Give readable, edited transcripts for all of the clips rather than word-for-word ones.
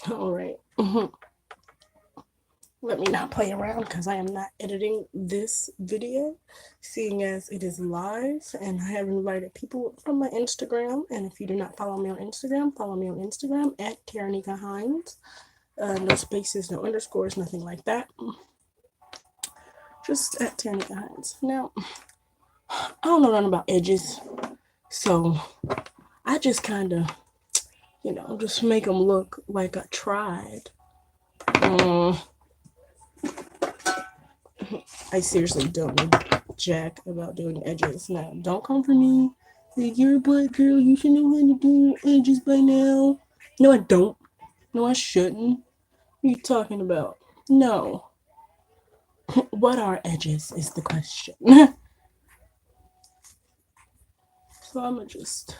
All right. Let me not play around because I am not editing this video, seeing as it is live and I have invited people from my Instagram. And if you do not follow me on Instagram, follow me on Instagram at Terrinikka Hines. No spaces, no underscores, nothing like that. Just at Terrinikka Hines. Now, I don't know nothing about edges, so I just kind of, just make them look like I tried. Mm, I seriously don't know jack about doing edges. Now, don't come for me. Like, you're a black girl, you should know how to do edges by now. No, I don't. No, I shouldn't. What are you talking about? No. What are edges is the question. So I'm gonna just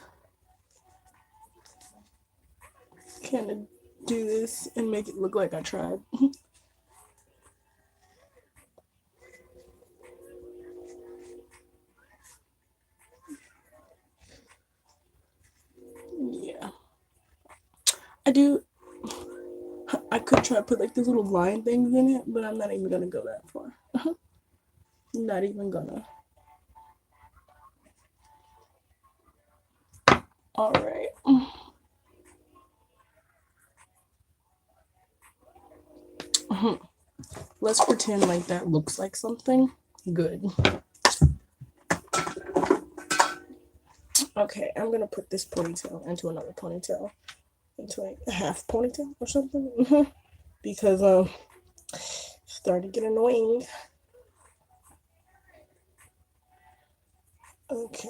kind of do this and make it look like I tried. Yeah. I do. I could try to put like these little line things in it, but I'm not even gonna go that far. Not even gonna. All right. Let's pretend like that looks like something good. Okay, I'm gonna put this ponytail into another ponytail, into like a half ponytail or something, because starting to get annoying. Okay.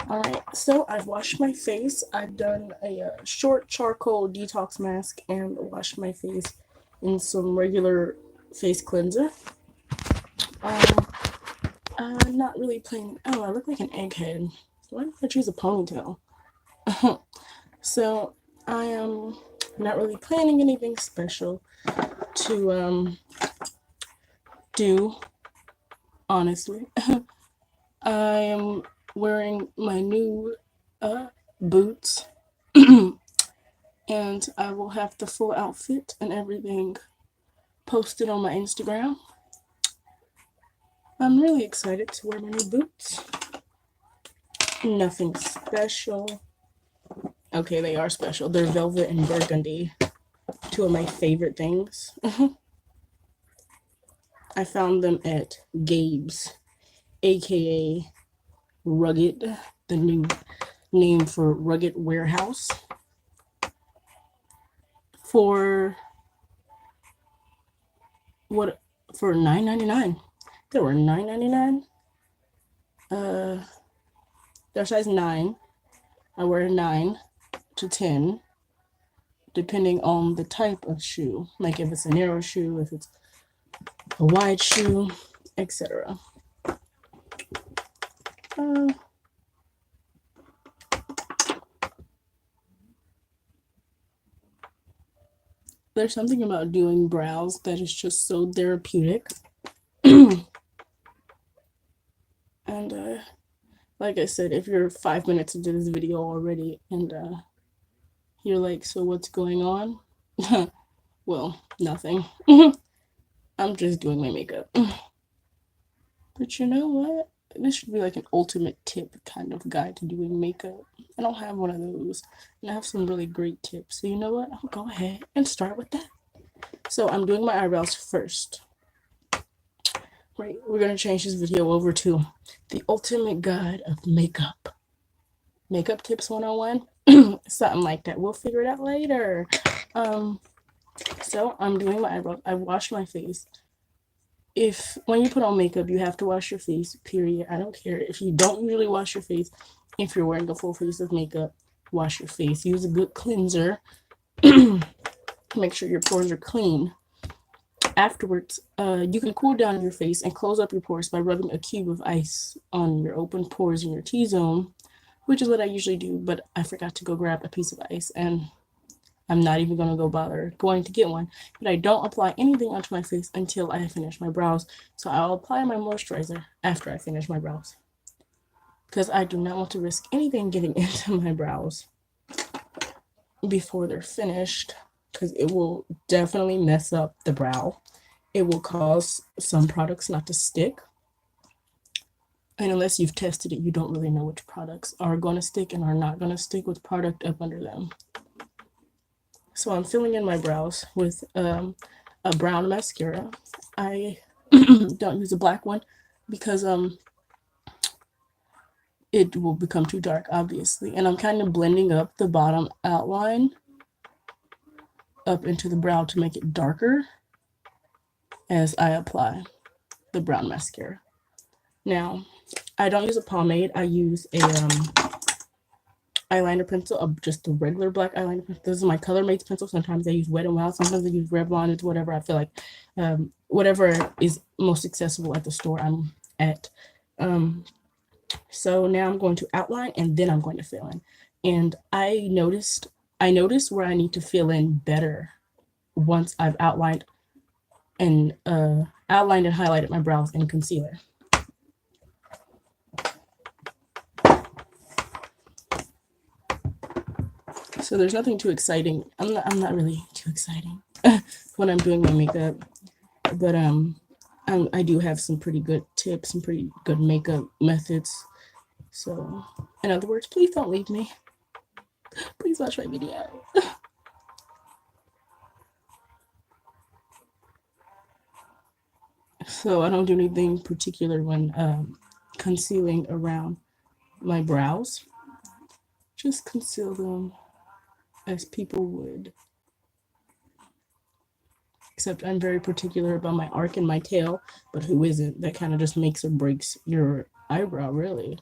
All right, so I've washed my face. I've done a short charcoal detox mask and washed my face in some regular face cleanser. Um, not really plain. Oh, I look like an egghead. Why did I choose a ponytail? So I am not really planning anything special to do. Honestly, I am wearing my new boots, and I will have the full outfit and everything posted on my Instagram. I'm really excited to wear my new boots. Nothing special. Okay, they are special. They're velvet and burgundy. Two of my favorite things. I found them at Gabe's, aka Rugged, the new name for Rugged Warehouse, for what, for $9.99. They were $9.99. Uh, they're size 9. I wear a 9 to 10, depending on the type of shoe. Like if it's a narrow shoe, if it's a wide shoe, etc. There's something about doing brows that is just so therapeutic. And like I said, if you're 5 minutes into this video already and you're like, so what's going on? Well, nothing. I'm just doing my makeup. But you know what? This should be like an ultimate tip kind of guide to doing makeup. I don't have one of those. And I have some really great tips. So you know what? I'll go ahead and start with that. So I'm doing my eyebrows first. Right, we're gonna change this video over to the ultimate guide of makeup. Makeup tips 101. Something like that. We'll figure it out later. So I'm doing my eyebrows. I washed my face. If when you put on makeup, you have to wash your face, period. I don't care if you don't usually wash your face. If you're wearing a full face of makeup, wash your face. Use a good cleanser. Make sure your pores are clean. Afterwards, you can cool down your face and close up your pores by rubbing a cube of ice on your open pores in your T-zone, which is what I usually do, but I forgot to go grab a piece of ice, and I'm not even going to go bother going to get one. But I don't apply anything onto my face until I finish my brows, so I'll apply my moisturizer after I finish my brows. because I do not want to risk anything getting into my brows before they're finished, because it will definitely mess up the brow. It will cause some products not to stick. And unless you've tested it, you don't really know which products are going to stick and are not going to stick with product up under them. So I'm filling in my brows with a brown mascara. I don't use a black one because it will become too dark, obviously. And I'm kind of blending up the bottom outline up into the brow to make it darker as I apply the brown mascara. Now, I don't use a pomade. I use a eyeliner pencil, just a regular black eyeliner pencil. This is my Color Mates pencil. Sometimes I use Wet n Wild. Sometimes I use Revlon. It's whatever I feel like. Whatever is most accessible at the store I'm at. So now I'm going to outline and then I'm going to fill in. And I noticed where I need to fill in better once I've outlined and highlighted my brows in concealer. So there's nothing too exciting. I'm not really too exciting when I'm doing my makeup, but I do have some pretty good tips, some pretty good makeup methods. So, in other words, please don't leave me. Please watch my video. So I don't do anything particular when concealing around my brows. Just conceal them as people would. Except I'm very particular about my arc and my tail, but who isn't? That kind of just makes or breaks your eyebrow, really.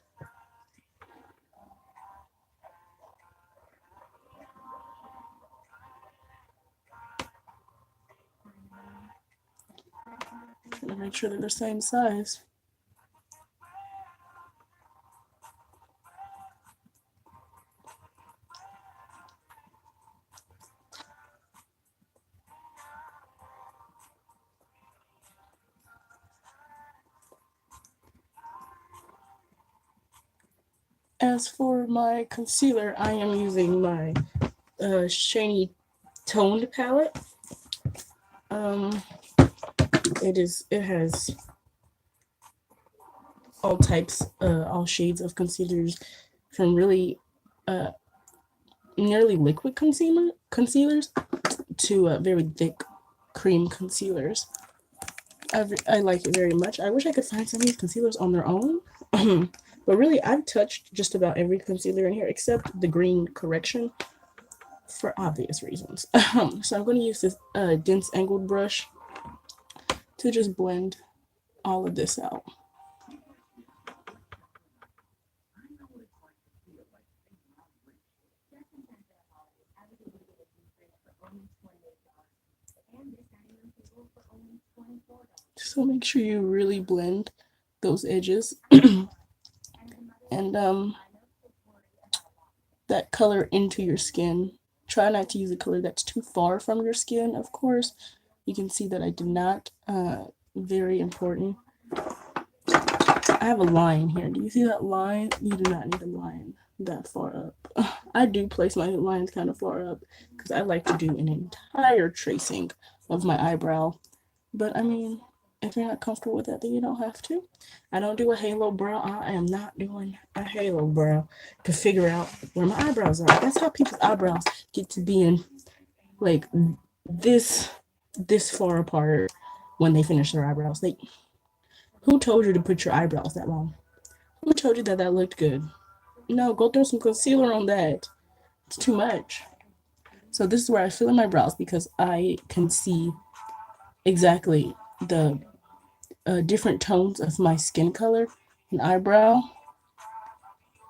Trying to make sure they're the same size. As for my concealer, I am using my Shiny Toned palette. It has all types, all shades of concealers, from really nearly liquid concealers to very thick cream concealers. I like it very much. I wish I could find some of these concealers on their own. But really, I've touched just about every concealer in here except the green correction for obvious reasons. So I'm going to use this dense angled brush to just blend all of this out. So make sure you really blend those edges and that color into your skin. Try not to use a color that's too far from your skin, of course. You can see that I did not. Very important. I have a line here. Do you see that line? You do not need a line that far up. I do place my lines kind of far up because I like to do an entire tracing of my eyebrow. But I mean, if you're not comfortable with that, then you don't have to. I don't do a halo brow. I am not doing a halo brow to figure out where my eyebrows are. That's how people's eyebrows get to being like this far apart when they finish their eyebrows. Like, who told you to put your eyebrows that long? Who told you that that looked good? No, go throw some concealer on that. It's too much. So this is where I fill in my brows because I can see exactly the different tones of my skin color and eyebrow.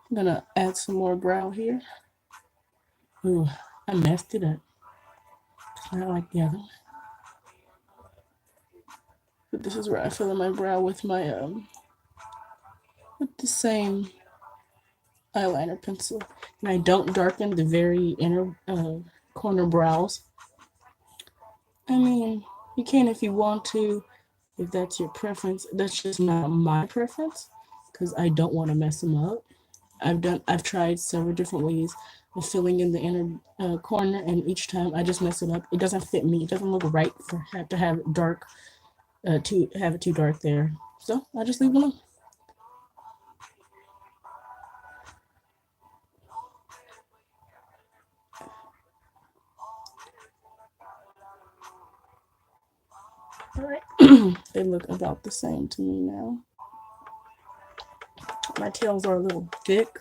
I'm gonna add some more brow here. Ooh, I messed it up. It's not like the other one. But this is where I fill in my brow with my with the same eyeliner pencil, and I don't darken the very inner corner brows. I mean, you can if you want to, if that's your preference. That's just not my preference because I don't want to mess them up. I've tried several different ways of filling in the inner corner, and each time I just mess it up. It doesn't fit me. It doesn't look right for have to have dark to have it too dark there. So I just leave it alone. All right, they look about the same to me now. My tails are a little thick,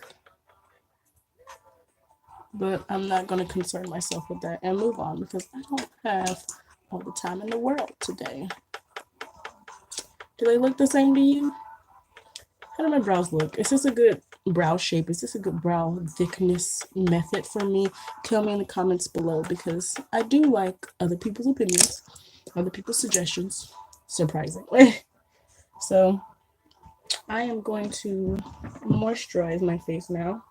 but I'm not going to concern myself with that and move on because I don't have all the time in the world today. Do they look the same to you? How do my brows look? Is this a good brow shape? Is this a good brow thickness method for me? Tell me in the comments below because I do like other people's opinions, other people's suggestions, surprisingly. So I am going to moisturize my face now.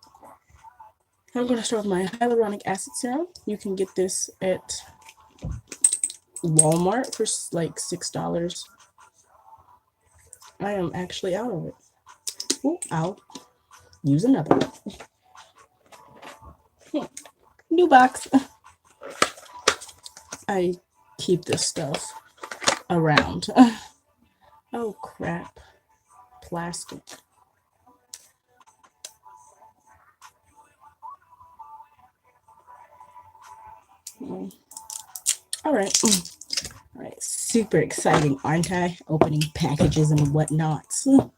I'm going to start with my hyaluronic acid serum. You can get this at Walmart for like $6. I am actually out of it. Oh, I'll use another. New box. I keep this stuff around. Oh crap. Plastic. All right. All right. Super exciting, aren't I? Opening packages and whatnots. All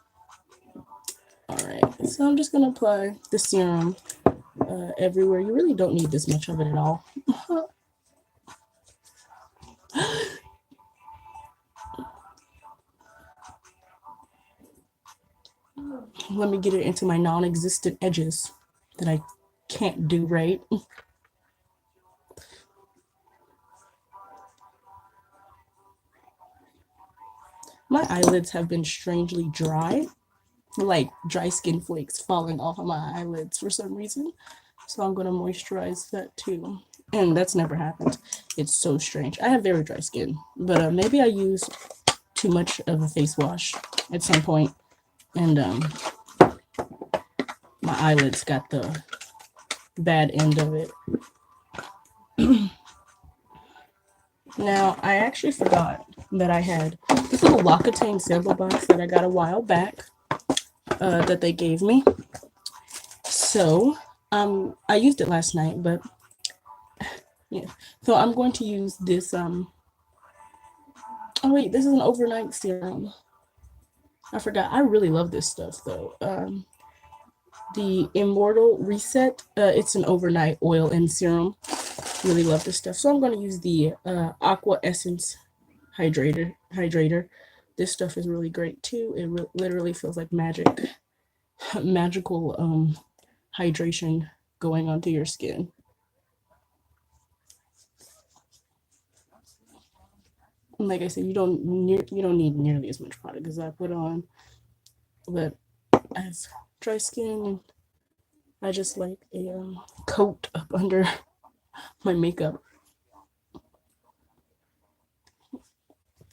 right. So I'm just going to apply the serum everywhere. You really don't need this much of it at all. Let me get it into my non-existent edges that I can't do right. My eyelids have been strangely dry, like dry skin flakes falling off of my eyelids for some reason. So I'm going to moisturize that too. And that's never happened. It's so strange. I have very dry skin, but maybe I used too much of a face wash at some point, and my eyelids got the bad end of it. Now, I actually forgot that I had this little L'Occitane sample box that I got a while back that they gave me. So, I used it last night, but yeah. So I'm going to use this, oh wait, this is an overnight serum. I forgot. I really love this stuff though. The Immortal Reset, it's an overnight oil and serum. Really love this stuff. So I'm going to use the Aqua Essence hydrator. This stuff is really great too. It literally feels like magic, magical hydration going onto your skin. And like I said, you don't need nearly as much product as I put on, but I have dry skin and I just like a coat up under my makeup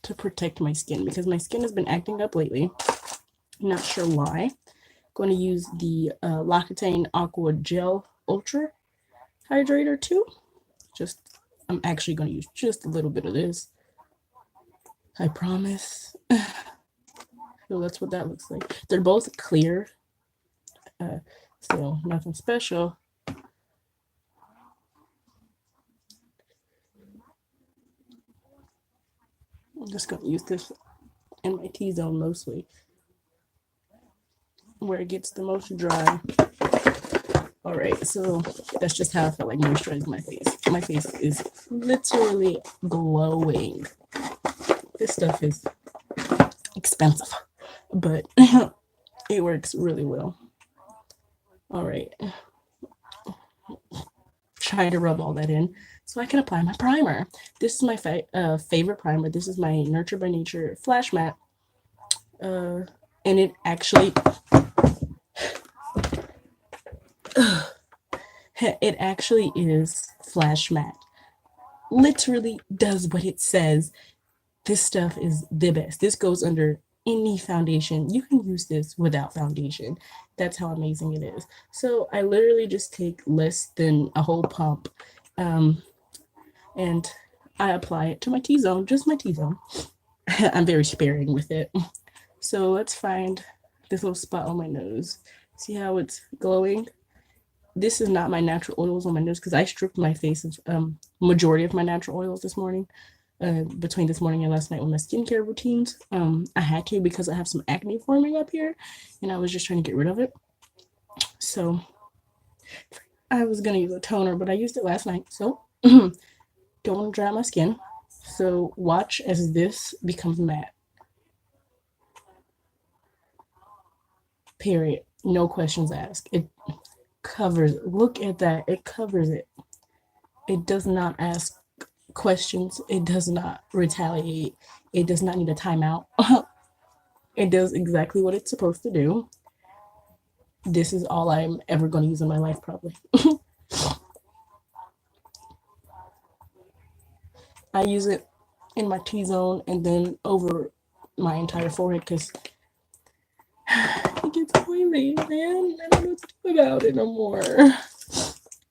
to protect my skin because my skin has been acting up lately. Not sure why. Going to use the L'Occitane Aqua Gel Ultra Hydrator too. I'm actually going to use just a little bit of this. I promise. So that's what that looks like. They're both clear, so nothing special. I'm just going to use this in my T-zone mostly, where it gets the most dry. All right, so that's just how I feel like moisturizing my face. My face is literally glowing. This stuff is expensive, but it works really well. All right, try to rub all that in so I can apply my primer. This is my favorite primer. This is my Nurture by Nature Flash Matte, and it actually it actually is Flash Matte. Literally does what it says. This stuff is the best. This goes under any foundation. You can use this without foundation. That's how amazing it is. So I literally just take less than a whole pump, um, and I apply it to my T-zone, just my T-zone. I'm very sparing with it. So let's find this little spot on my nose. See how it's glowing? This is not my natural oils on my nose because I stripped my face of majority of my natural oils this morning. Between this morning and last night with my skincare routines. I had to because I have some acne forming up here, and I was just trying to get rid of it. So I was gonna use a toner, but I used it last night, so don't want to dry my skin. So watch as this becomes matte. Period. No questions asked. It covers. Look at that. It covers it. It does not ask questions. It does not retaliate. It does not need a timeout. It does exactly what it's supposed to do. This is all I'm ever going to use in my life, probably. I use it in my T-zone and then over my entire forehead because it gets oily, man. I don't know what to do about it no more.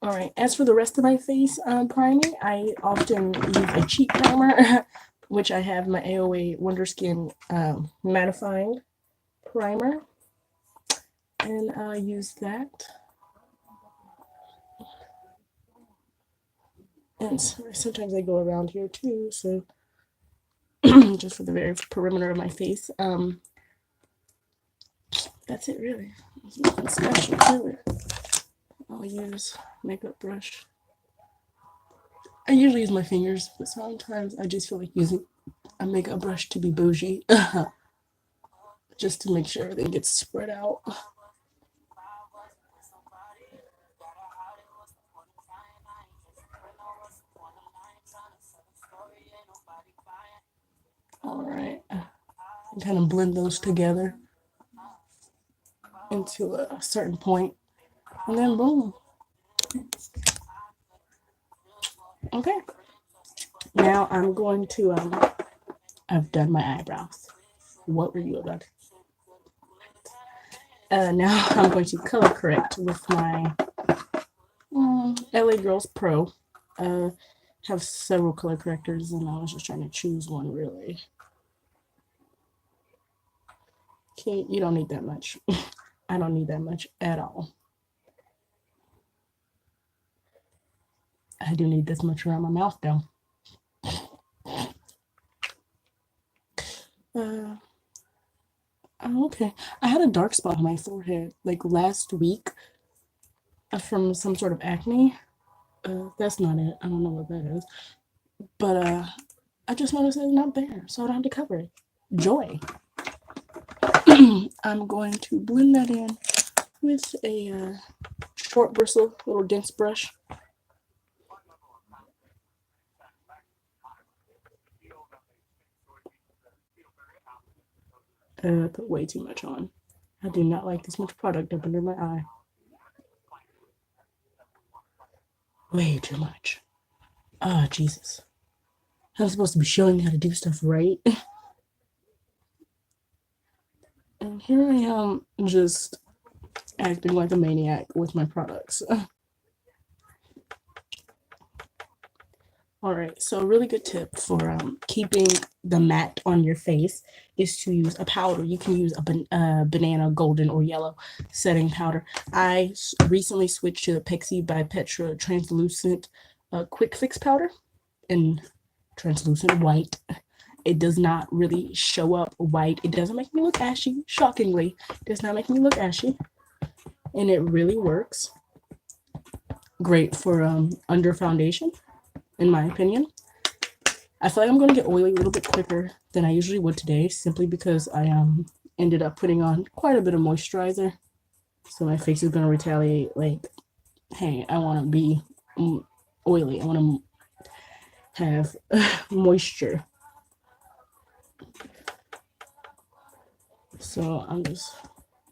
All right, as for the rest of my face priming, I often use a cheek primer, which I have my AOA Wonder Skin mattifying primer, and I use that. And sometimes I go around here too, so just for the very perimeter of my face. That's it really. There's nothing special to it. I'll use makeup brush. I usually use my fingers, but sometimes I just feel like using a makeup brush to be bougie. Just to make sure everything gets spread out. All right. And kind of blend those together into a certain point, and then boom. Okay. Now I'm going to I've done my eyebrows. What were you about? Now I'm going to color correct with my LA Girls Pro. Have several color correctors, and I was just trying to choose one really. Okay, you don't need that much. I don't need that much at all. I do need this much around my mouth though. Uh, okay. I had a dark spot on my forehead like last week from some sort of acne. That's not it. I don't know what that is. But I just noticed it's not there, so I don't have to cover it. Joy. I'm going to blend that in with a short bristle, little dense brush. Put way too much on. I do not like this much product up under my eye. Way too much. Ah, Jesus. I'm supposed to be showing you how to do stuff right. And here I am just acting like a maniac with my products. All right, so a really good tip for keeping the matte on your face is to use a powder. You can use a banana, golden, or yellow setting powder. I recently switched to the Pixie by Petra translucent quick fix powder in translucent white. It does not really show up white. It doesn't make me look ashy, shockingly. It does not make me look ashy, and it really works. Great for under foundation, in my opinion. I feel like I'm going to get oily a little bit quicker than I usually would today, simply because I ended up putting on quite a bit of moisturizer. So my face is going to retaliate like, hey, I want to be oily. I want to have moisture. So I'm just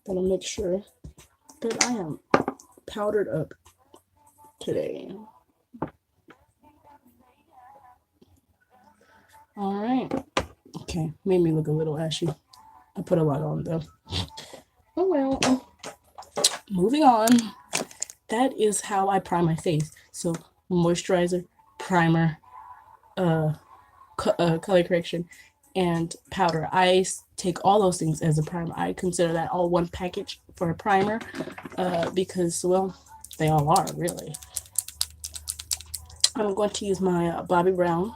going to make sure that I am powdered up today. All right. Okay, made me look a little ashy. I put a lot on though. Oh well. Moving on. That is how I prime my face. So moisturizer, primer, color correction, and powder. I take all those things as a primer. I consider that all one package for a primer because, well, they all are really. I'm going to use my Bobbi Brown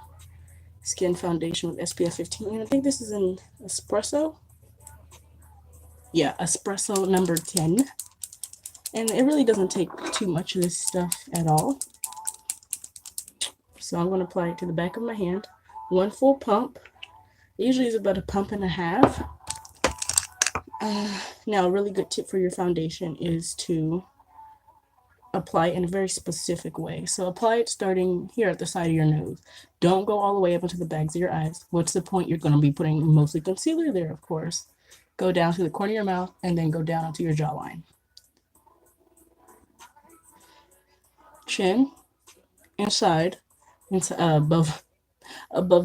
Skin Foundation with SPF 15. And I think this is an espresso. Yeah, espresso number 10. And it really doesn't take too much of this stuff at all. So I'm going to apply it to the back of my hand. One full pump. Usually it's about a pump and a half. Now, a really good tip for your foundation is to apply it in a very specific way. So apply it starting here at the side of your nose. Don't go all the way up into the bags of your eyes. What's the point? You're going to be putting mostly concealer there, of course. Go down to the corner of your mouth and then go down onto your jawline. Chin, inside, above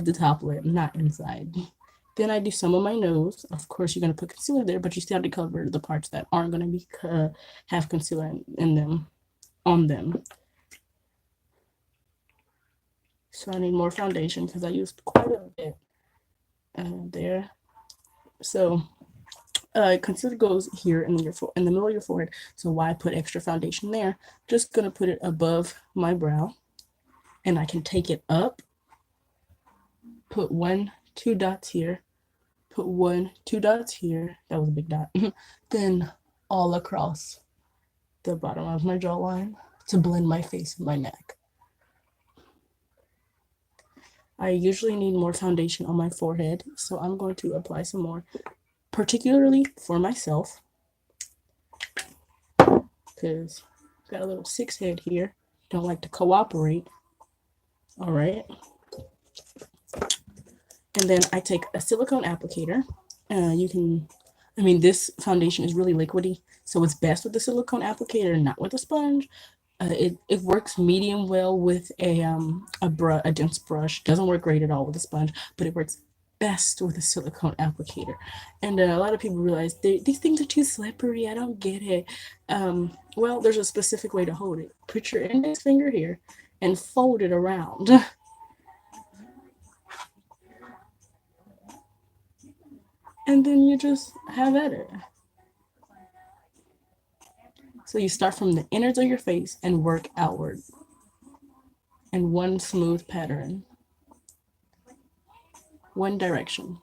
the top lip, not inside. Then I do some of my nose. Of course, you're going to put concealer there, but you still have to cover the parts that aren't going to be have concealer in them, on them. So I need more foundation because I used quite a bit there. So concealer goes here in the middle of your forehead. So why put extra foundation there? Just going to put it above my brow, and I can take it up. Put 1, 2 dots here. Put 1, 2 dots here. That was a big dot. Then all across the bottom of my jawline to blend my face and my neck. I usually need more foundation on my forehead, so I'm going to apply some more, particularly for myself, because I've got a little 6 head here. Don't like to cooperate. All right. And then I take a silicone applicator. This foundation is really liquidy, so it's best with the silicone applicator, not with a sponge. It works medium well with a dense brush. Doesn't work great at all with a sponge, but it works best with a silicone applicator. And a lot of people realize these things are too slippery. I don't get it. Well, there's a specific way to hold it. Put your index finger here and fold it around. And then you just have at it. So you start from the innards of your face and work outward in one smooth pattern, one direction.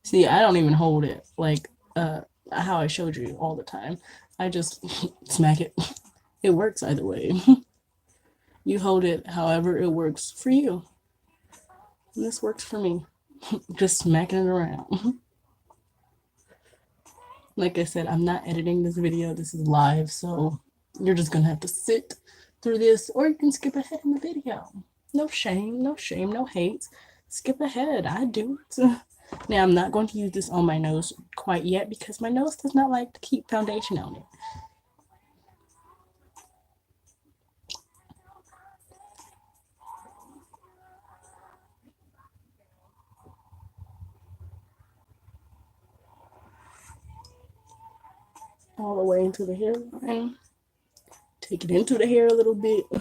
See, I don't even hold it like how I showed you all the time. I just smack it. It works either way. You hold it however it works for you. And this works for me. Just smacking it around. Like I said, I'm not editing this video. This is live, so you're just gonna have to sit through this, or you can skip ahead in the video. No shame, no shame, no hate. Skip ahead. I do it. Now, I'm not going to use this on my nose quite yet because my nose does not like to keep foundation on it. All the way into the hairline. Take it into the hair a little bit. I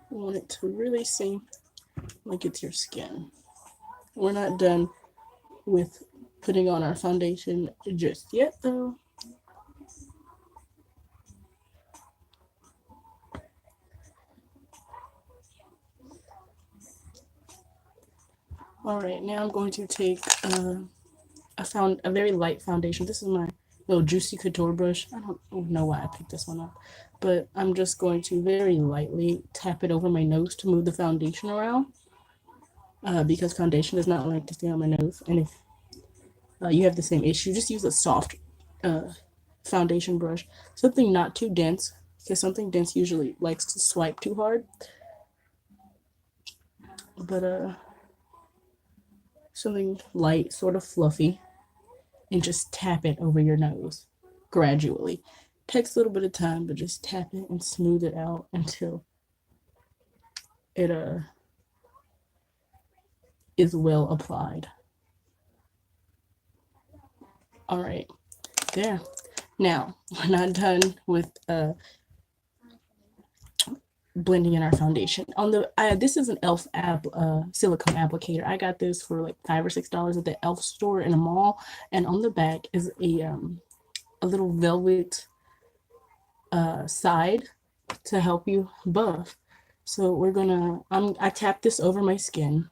want it to really seem like it's your skin. We're not done with putting on our foundation just yet, though. All right, now I'm going to take a very light foundation. This is my little Juicy Couture brush. I don't know why I picked this one up, but I'm just going to very lightly tap it over my nose to move the foundation around because foundation does not like to stay on my nose. And if you have the same issue, just use a soft foundation brush, something not too dense, because something dense usually likes to swipe too hard. But something light, sort of fluffy, and just tap it over your nose gradually. Takes a little bit of time, but just tap it and smooth it out until it is well applied. All right, there. Now, we're not done with blending in our foundation. On the this is an e.l.f. silicone applicator. I got this for like $5 or $6 at the e.l.f. store in a mall, and on the back is a little velvet side to help you buff. So we're gonna I tap this over my skin.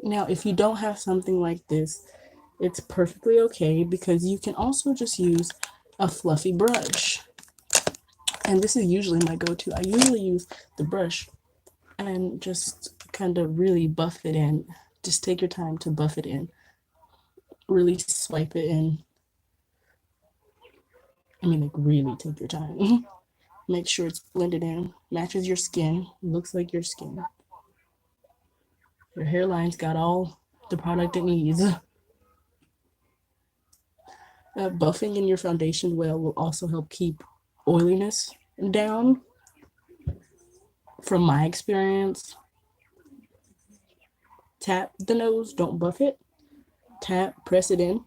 Now, if you don't have something like this, it's perfectly okay, because you can also just use a fluffy brush. And this is usually my go-to. I usually use the brush and just kind of really buff it in. Just take your time to buff it in. Really swipe it in. I mean, like, really take your time. Make sure it's blended in, matches your skin, looks like your skin. Your hairline's got all the product it needs. Buffing in your foundation well will also help keep oiliness down. From my experience, tap the nose, don't buff it. Tap, press it in.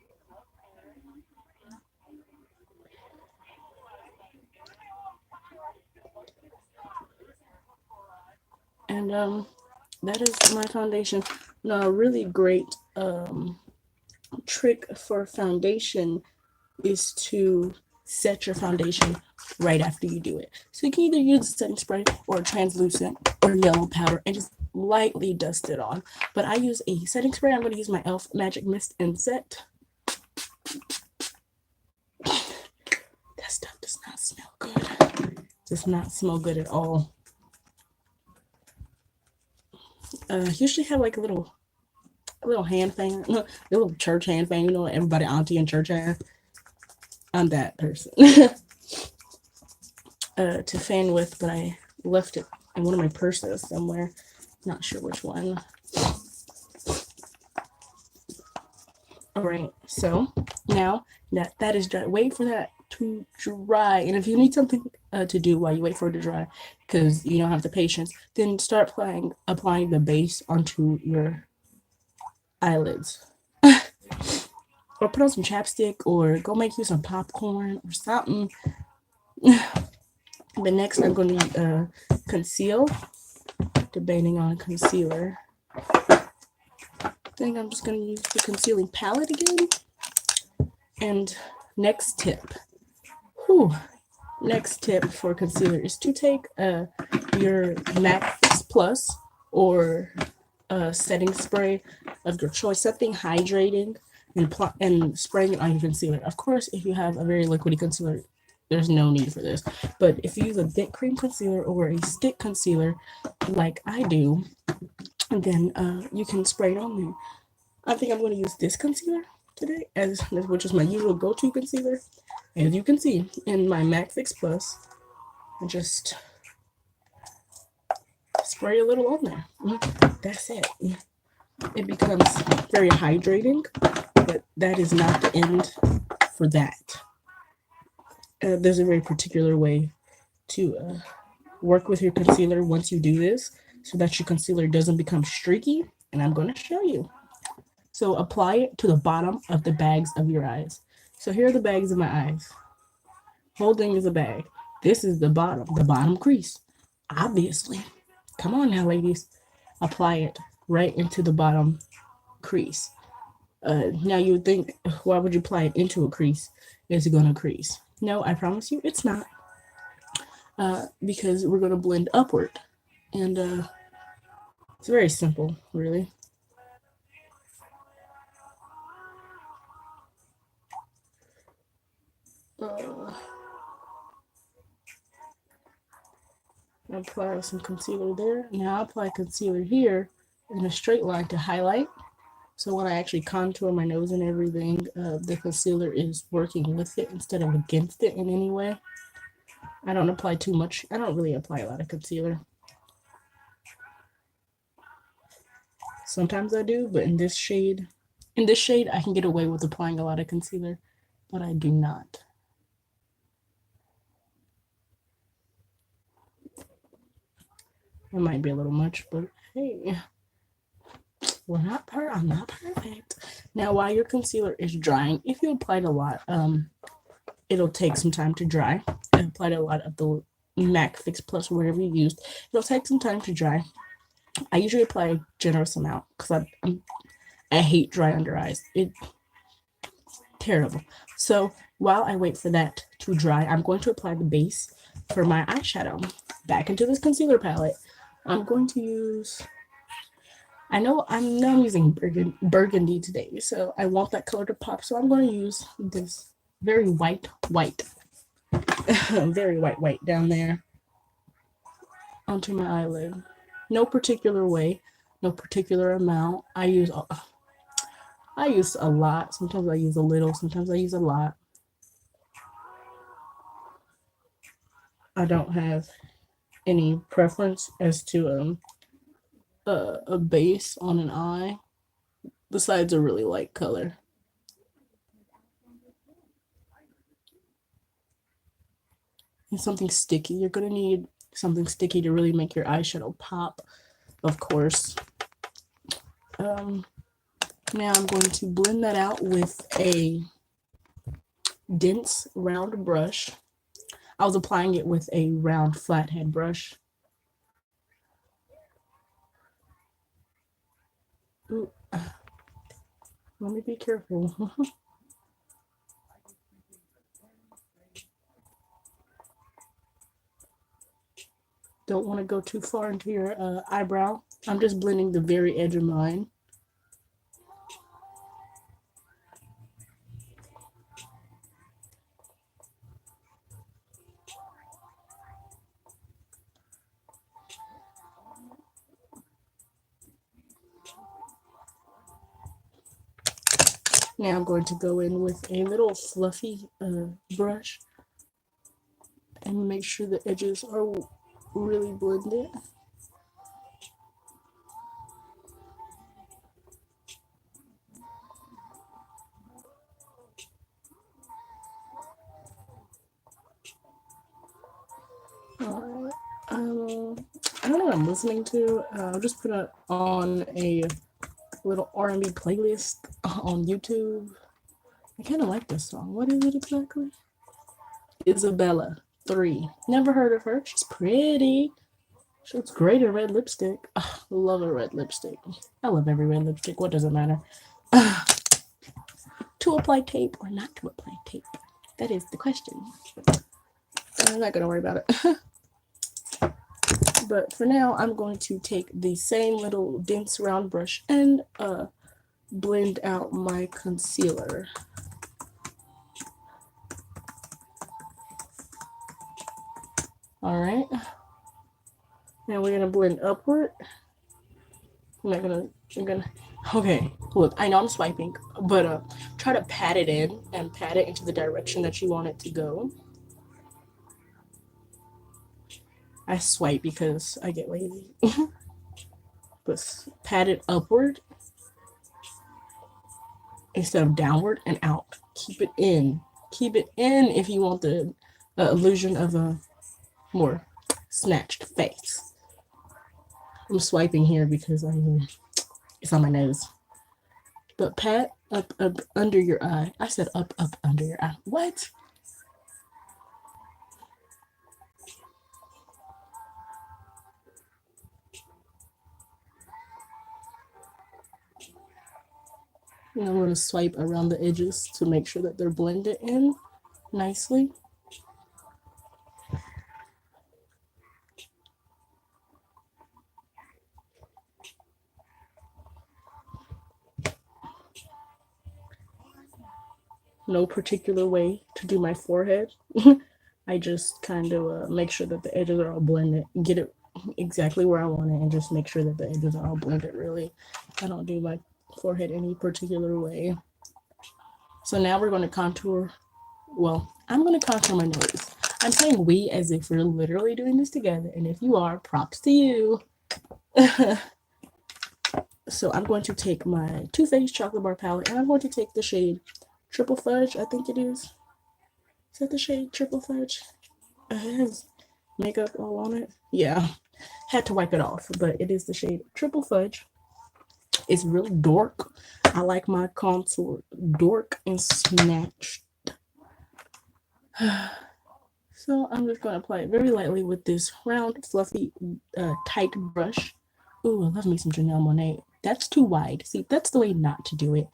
And that is my foundation. Now, a really great trick for foundation is to set your foundation right after you do it. So you can either use a setting spray or a translucent or yellow powder and just lightly dust it on. But I use a setting spray. I'm going to use my e.l.f. Magic Mist and Set. That stuff does not smell good. Does not smell good at all. Usually have like a little hand fan, a little church hand fan, you know, everybody auntie in church has. I'm that person. To fan with, but I left it in one of my purses somewhere. Not sure which one. All right, so now that is dry, wait for that to dry. And if you need something to do while you wait for it to dry, because you don't have the patience, then start applying the base onto your eyelids. Or put on some chapstick, or go make you some popcorn or something. But next I'm going to conceal. Debating on concealer. I think I'm just going to use the concealing palette again. And next tip. Next tip for concealer is to take your MAC Fix Plus or setting spray of your choice, something hydrating, and spraying it on your concealer. Of course, if you have a very liquidy concealer, there's no need for this. But if you use a thick cream concealer or a stick concealer like I do, then you can spray it on there. I think I'm going to use this concealer today, which is my usual go-to concealer. As you can see in my MAC Fix Plus, I just spray a little on there. That's it. It becomes very hydrating, but that is not the end for that. There's a very particular way to work with your concealer once you do this, so that your concealer doesn't become streaky, and I'm going to show you. So apply it to the bottom of the bags of your eyes. So here are the bags of my eyes. Whole thing is a bag. This is the bottom crease. Obviously. Come on now, ladies. Apply it right into the bottom crease. Now you would think, why would you apply it into a crease? Is it going to crease? No, I promise you it's not. Because we're going to blend upward. And it's very simple, really. Apply some concealer there. Now apply concealer here in a straight line to highlight. So when I actually contour my nose and everything, the concealer is working with it instead of against it in any way. I don't apply too much. I don't really apply a lot of concealer. Sometimes I do, but in this shade, I can get away with applying a lot of concealer, but I do not. It might be a little much, but hey. I'm not perfect. Now, while your concealer is drying, if you applied a lot, it'll take some time to dry. I applied a lot of the MAC Fix Plus or whatever you used. It'll take some time to dry. I usually apply a generous amount because I hate dry under eyes. It's terrible. So while I wait for that to dry, I'm going to apply the base for my eyeshadow. Back into this concealer palette. I'm going to use, I know I'm using burgundy today, so I want that color to pop. So I'm going to use this very white, very white down there onto my eyelid. No particular way, no particular amount. I use a lot. Sometimes I use a little. Sometimes I use a lot. I don't have any preference as to a base on an eye. The sides are really light color. And something sticky. You're gonna need something sticky to really make your eyeshadow pop, of course. Now I'm going to blend that out with a dense round brush. I was applying it with a round flathead brush. Ooh. Let me be careful. Don't want to go too far into your eyebrow. I'm just blending the very edge of mine. Now I'm going to go in with a little fluffy brush and make sure the edges are really blended. Alright. I don't know what I'm listening to. I'll just put it on a little R&B playlist on YouTube. I kind of like this song. What is it exactly? Isabella 3. Never heard of her. She's pretty. She looks great in red lipstick. Love a red lipstick. I love every red lipstick. What does it matter? To apply tape or not to apply tape? That is the question. I'm not going to worry about it. But for now, I'm going to take the same little dense round brush and blend out my concealer. All right. Now we're gonna blend upward. Okay, look, I know I'm swiping, but try to pat it in and pat it into the direction that you want it to go. I swipe because I get lazy. But pat it upward instead of downward and out. Keep it in. Keep it in if you want the illusion of a more snatched face. I'm swiping here because it's on my nose. But pat up under your eye. I said up under your eye. What? And I'm going to swipe around the edges to make sure that they're blended in nicely. No particular way to do my forehead. I just kind of make sure that the edges are all blended, get it exactly where I want it, and just make sure that the edges are all blended really. I don't do my forehead any particular way. So now we're going to contour. Well, I'm going to contour my nose. I'm saying we as if we're literally doing this together, and if you are, props to you. So I'm going to take my Too Faced Chocolate Bar palette, and I'm going to take the shade Triple Fudge, I think it is. Is that the shade Triple Fudge? It has makeup all on it. Yeah, had to wipe it off, but it is the shade Triple Fudge. It's really dark. I like my contour dark and snatched. So I'm just going to apply it very lightly with this round, fluffy, tight brush. Ooh, I love me some Janelle Monáe. That's too wide. See, that's the way not to do it.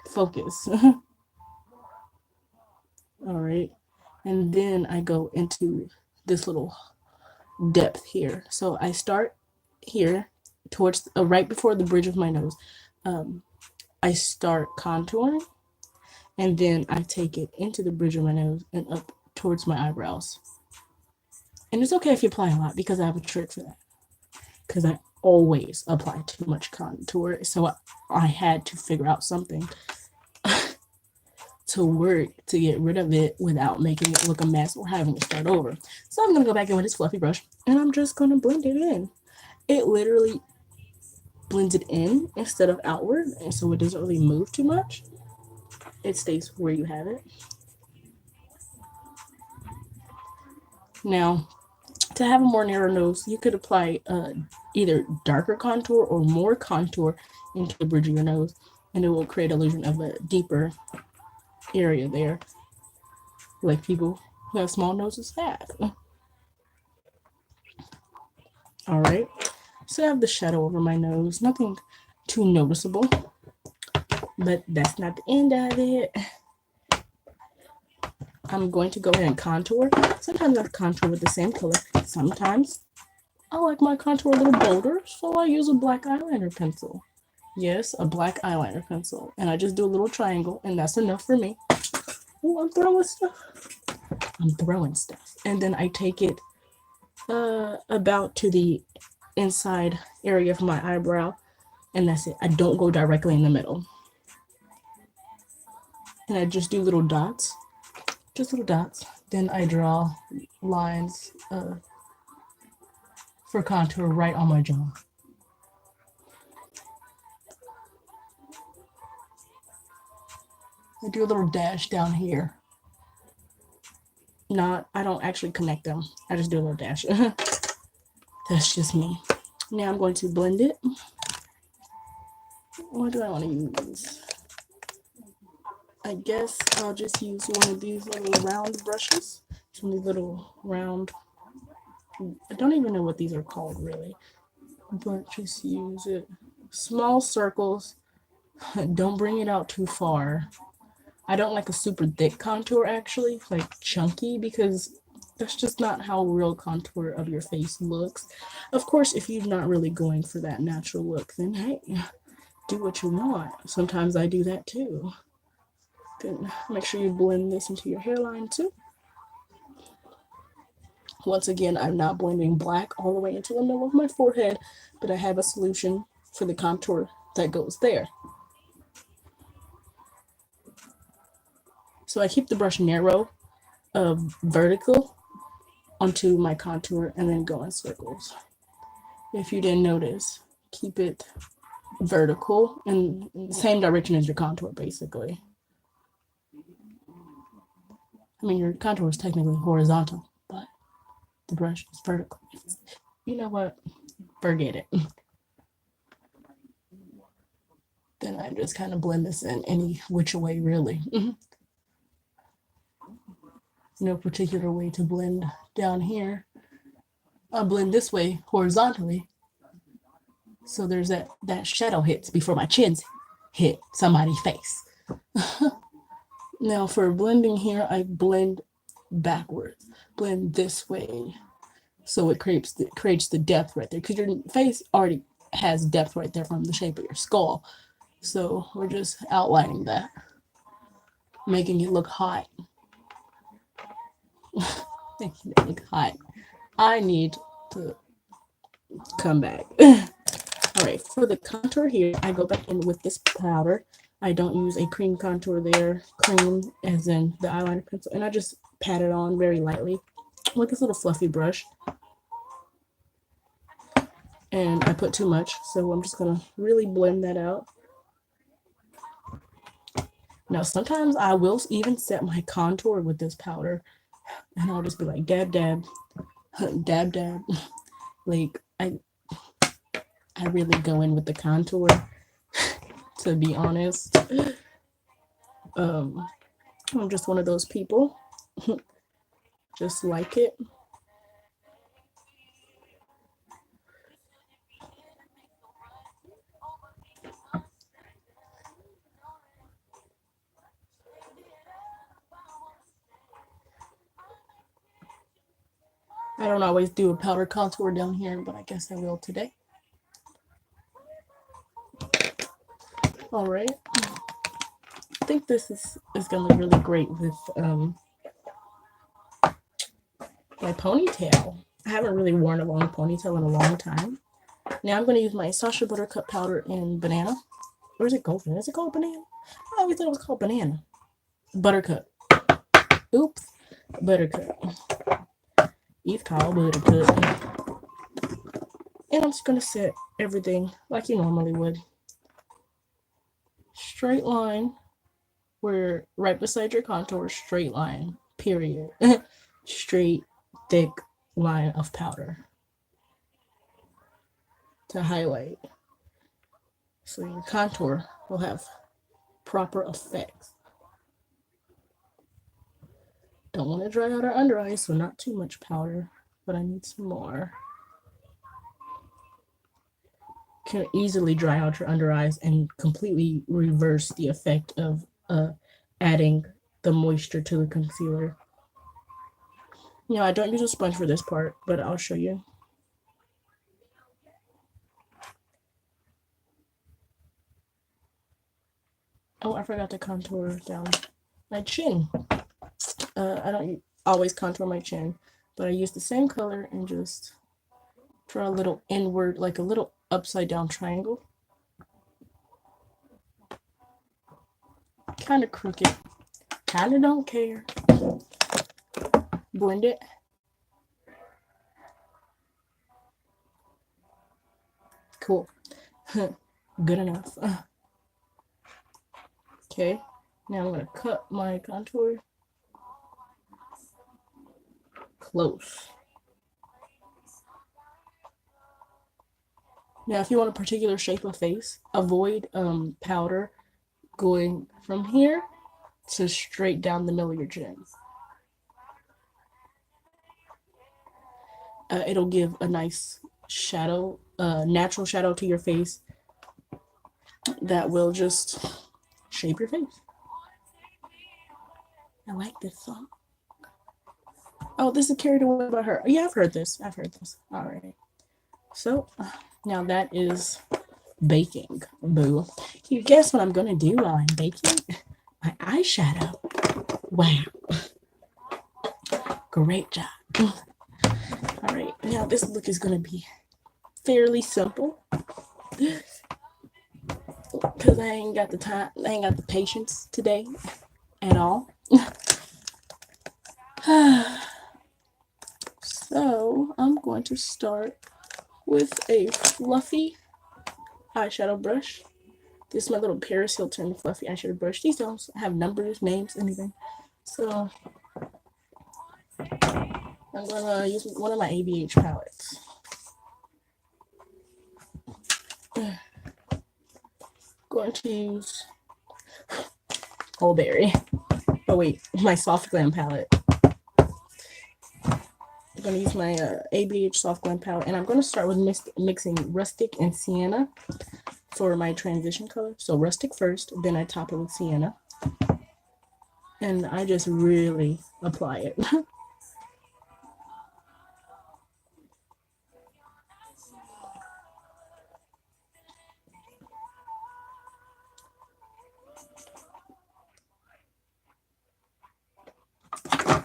Focus. All right. And then I go into this little depth here. So I start here towards right before the bridge of my nose. I start contouring, and then I take it into the bridge of my nose and up towards my eyebrows. And it's okay if you apply a lot because I have a trick for that. Because I always apply too much contour, so I had to figure out something to work to get rid of it without making it look a mess or having to start over. So I'm gonna go back in with this fluffy brush and I'm just gonna blend it in. It literally blends it in instead of outward, and so it doesn't really move too much. It stays where you have it. Now, to have a more narrow nose, you could apply either darker contour or more contour into the bridge of your nose, and it will create illusion of a deeper area there, like people who have small noses have. All right, so I have the shadow over my nose, nothing too noticeable, but that's not the end of it. I'm going to go ahead and contour. Sometimes I contour with the same color. Sometimes I like my contour a little bolder, so I use a black eyeliner pencil. Yes, a black eyeliner pencil. And I just do a little triangle, and that's enough for me. Oh, I'm throwing stuff. And then I take it about to the inside area of my eyebrow, and that's it. I don't go directly in the middle. And I just do little dots. Just little dots. Then I draw lines for contour right on my jaw. I do a little dash down here. I don't actually connect them. I just do a little dash. That's just me. Now I'm going to blend it. What do I want to use? I guess I'll just use one of these little round brushes. Some of these little round, I don't even know what these are called really, but just use it. Small circles. Don't bring it out too far. I don't like a super thick contour actually, like chunky, because that's just not how real contour of your face looks. Of course, if you're not really going for that natural look, then hey, do what you want. Sometimes I do that too. Then make sure you blend this into your hairline too. Once again, I'm not blending black all the way into the middle of my forehead, but I have a solution for the contour that goes there. So I keep the brush narrow, vertical onto my contour, and then go in circles. If you didn't notice, keep it vertical in the same direction as your contour, basically. I mean, your contour is technically horizontal, but the brush is vertical. You know what? Forget it. Then I just kind of blend this in any which way, really. No particular way to blend down here. I'll blend this way horizontally. So there's that shadow hits before my chins hit somebody's face. Now for blending here, I blend backwards. Blend this way. So it creates the depth right there. Because your face already has depth right there from the shape of your skull. So we're just outlining that. Making it look hot. Making it look hot. I need to come back. All right, for the contour here, I go back in with this powder. I don't use a cream contour there, cream as in the eyeliner pencil, and I just pat it on very lightly with this little fluffy brush. And I put too much, so I'm just gonna really blend that out. Now, sometimes I will even set my contour with this powder, and I'll just be like dab, dab, dab, dab. Like, I I really go in with the contour, to be honest. I'm just one of those people. Just like it. I don't always do a powder contour down here, but I guess I will today. Alright. I think this is gonna look really great with my ponytail. I haven't really worn a long ponytail in a long time. Now I'm gonna use my Sasha Buttercup powder in banana. Or is it golden? Is it called banana? I always thought it was called banana. Buttercup. Oops. Buttercup. It's called Buttercup. And I'm just gonna set everything like you normally would. Straight line, where right beside your contour, straight line, period. Straight, thick line of powder to highlight. So your contour will have proper effects. Don't want to dry out our under eyes, so not too much powder, but I need some more. Can easily dry out your under eyes and completely reverse the effect of adding the moisture to the concealer. I don't use a sponge for this part, but I'll show you. Oh, I forgot to contour down my chin. I don't always contour my chin, but I use the same color and just draw a little inward, like a little upside down triangle. Kind of crooked. Kind of don't care. Blend it. Cool. Good enough. Okay. Now I'm going to cut my contour close. Now, if you want a particular shape of face, avoid powder going from here to straight down the middle of your chin. It'll give a nice shadow, natural shadow to your face that will just shape your face. I like this song. Oh, this is Carried Away by Her. Yeah, I've heard this. All right. So now that is baking. Boo. You guess what I'm going to do while I'm baking? My eyeshadow. Wow. Great job. All right. Now this look is going to be fairly simple. Because I ain't got the time. I ain't got the patience today at all. So I'm going to start with a fluffy eyeshadow brush. This is my little Paris Hilton fluffy eyeshadow brush. These don't have numbers, names, anything. So I'm gonna use one of my ABH palettes. Going to use Holberry. Oh wait, my Soft Glam palette. I'm going to use my ABH Soft Glam palette, and I'm going to start with mixing Rustic and Sienna for my transition color. So Rustic first, then I top it with Sienna. And I just really apply it.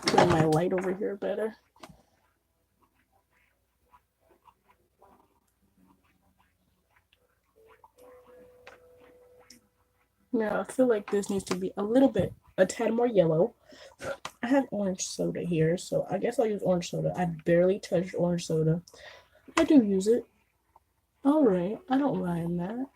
Put my light over here better. Now I feel like this needs to be a tad more yellow. I have orange soda here, so I guess I'll use orange soda. I barely touched orange soda. I do use it. Alright, I don't mind that.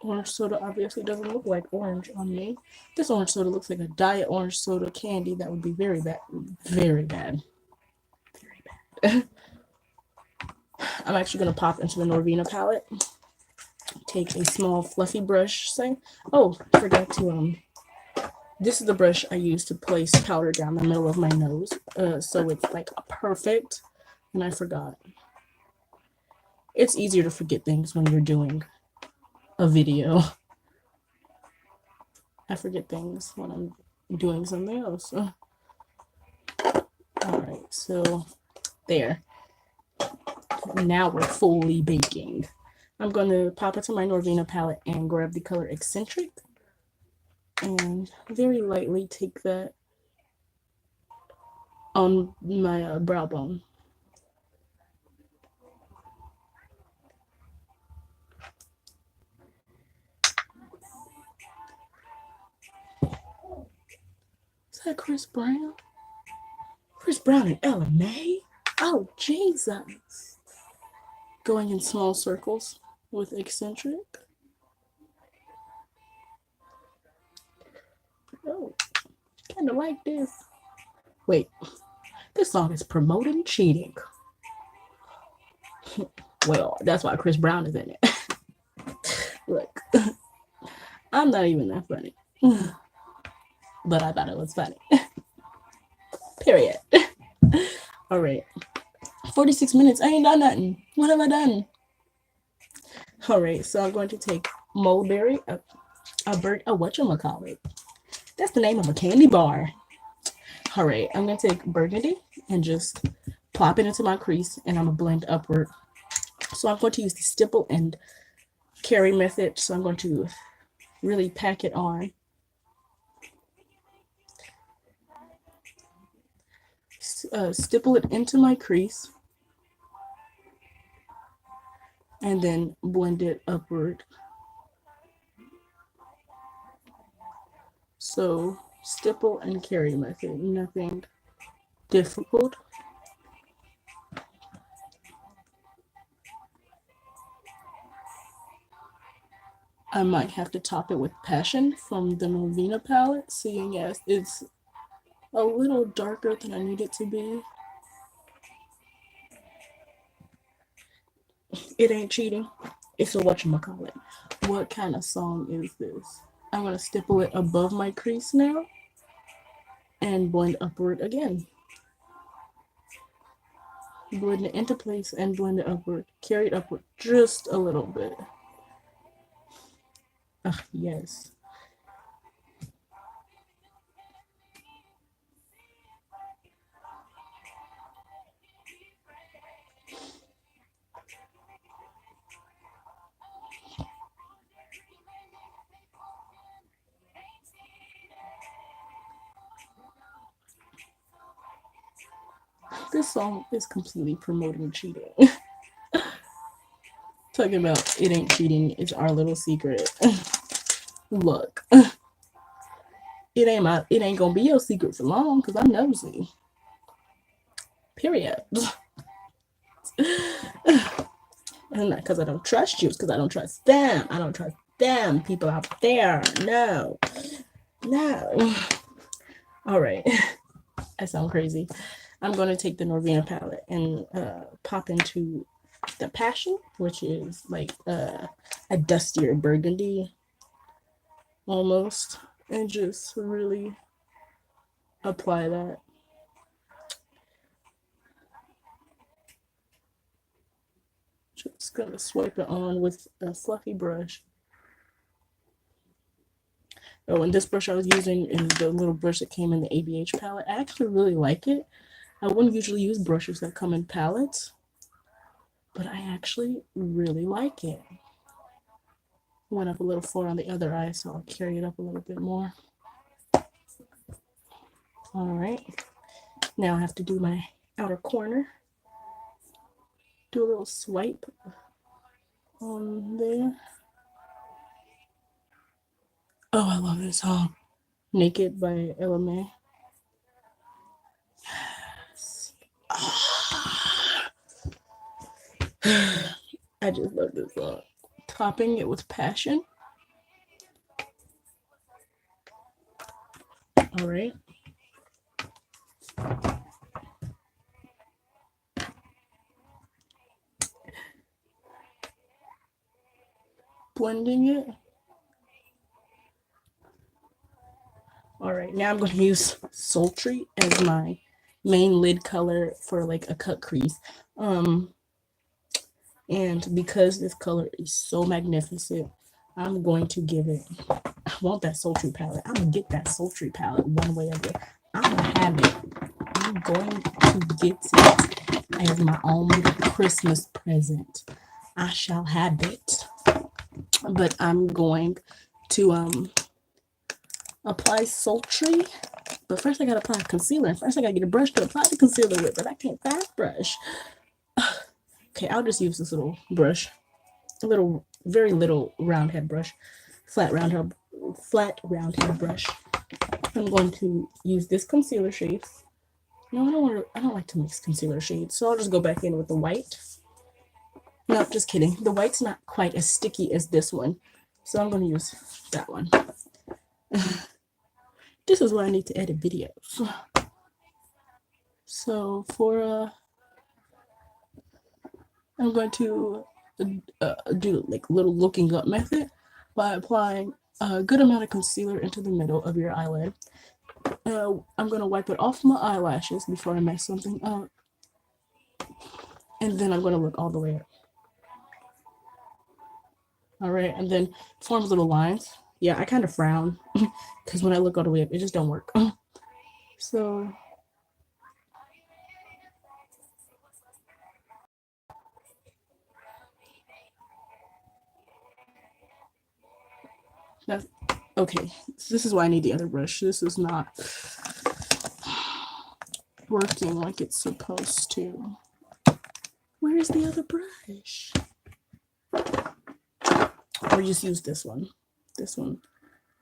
Orange soda obviously doesn't look like orange on me. This orange soda looks like a diet orange soda candy. That would be very bad. Very bad. Very bad. I'm actually going to pop into the Norvina palette. Take a small fluffy brush. Oh, I forgot to this is the brush I use to place powder down the middle of my nose, so it's like perfect. And I forgot. It's easier to forget things when you're doing a video. I forget things when I'm doing something else. Alright, so there. Now we're fully baking. I'm going to pop into my Norvina palette and grab the color Eccentric. And very lightly take that on my brow bone. Is that Chris Brown? Chris Brown and Ella May? Oh, Jesus. Going in small circles with Eccentric. Oh, kind of like this. Wait, this song is promoting cheating. Well, that's why Chris Brown is in it. Look, I'm not even that funny. But I thought it was funny. Period. All right. 46 minutes. I ain't done nothing. What have I done? All right. So I'm going to take mulberry, whatchamacallit. That's the name of a candy bar. All right. I'm going to take burgundy and just plop it into my crease, and I'm going to blend upward. So I'm going to use the stipple and carry method. So I'm going to really pack it on. Stipple it into my crease and then blend it upward. So stipple and carry method, nothing difficult. I might have to top it with Passion from the Norvina palette, seeing as it's a little darker than I need it to be. It ain't cheating. It's a whatchamacallit. What kind of song is this? I'm going to stipple it above my crease now and blend upward again. Blend it into place and blend it upward. Carry it upward just a little bit. Yes. This song is completely promoting cheating. Talking about it ain't cheating, it's our little secret. Look, it ain't gonna be your secret for long because I'm nosy. Period. And not because I don't trust you, it's because I don't trust them. I don't trust them, people out there. No. All right. I sound crazy. I'm going to take the Norvina palette and pop into the Passion, which is like a dustier burgundy almost, and just really apply that. Just gonna swipe it on with a fluffy brush. Oh, and this brush I was using is the little brush that came in the ABH palette. I actually really like it. I wouldn't usually use brushes that come in palettes, but I actually really like it. Went up a little far on the other eye, so I'll carry it up a little bit more. All right. Now I have to do my outer corner. Do a little swipe on there. Oh, I love this song. Naked by Ella May. Yes. I just love this song. Topping it with Passion. All right. blending it. All right, now I'm going to use Sultry as my main lid color for like a cut crease. And because this color is so magnificent, I'm going to give it, I want that sultry palette. I'm going to get that sultry palette one way or the other. I'm going to have it. I'm going to get it as my own little Christmas present. I shall have it. But I'm going to apply sultry. But first I gotta apply concealer. First I gotta get a brush to apply the concealer with, but I can't find a brush. Okay, I'll just use this little brush. A little, very little round head brush. Flat round head brush. I'm going to use this concealer shade. No, I don't like to mix concealer shades, so I'll just go back in with the white. No, just kidding. The white's not quite as sticky as this one, so I'm going to use that one. This is why I need to edit videos. So for I'm going to do like little looking up method by applying a good amount of concealer into the middle of your eyelid. I'm going to wipe it off my eyelashes before I mess something up. And then I'm going to look all the way up. All right, and then form little lines. Yeah, I kind of frown because when I look all the way up, it just don't work. So that's okay. So this is why I need the other brush. This is not working like it's supposed to. Where is the other brush? Or just use this one. This one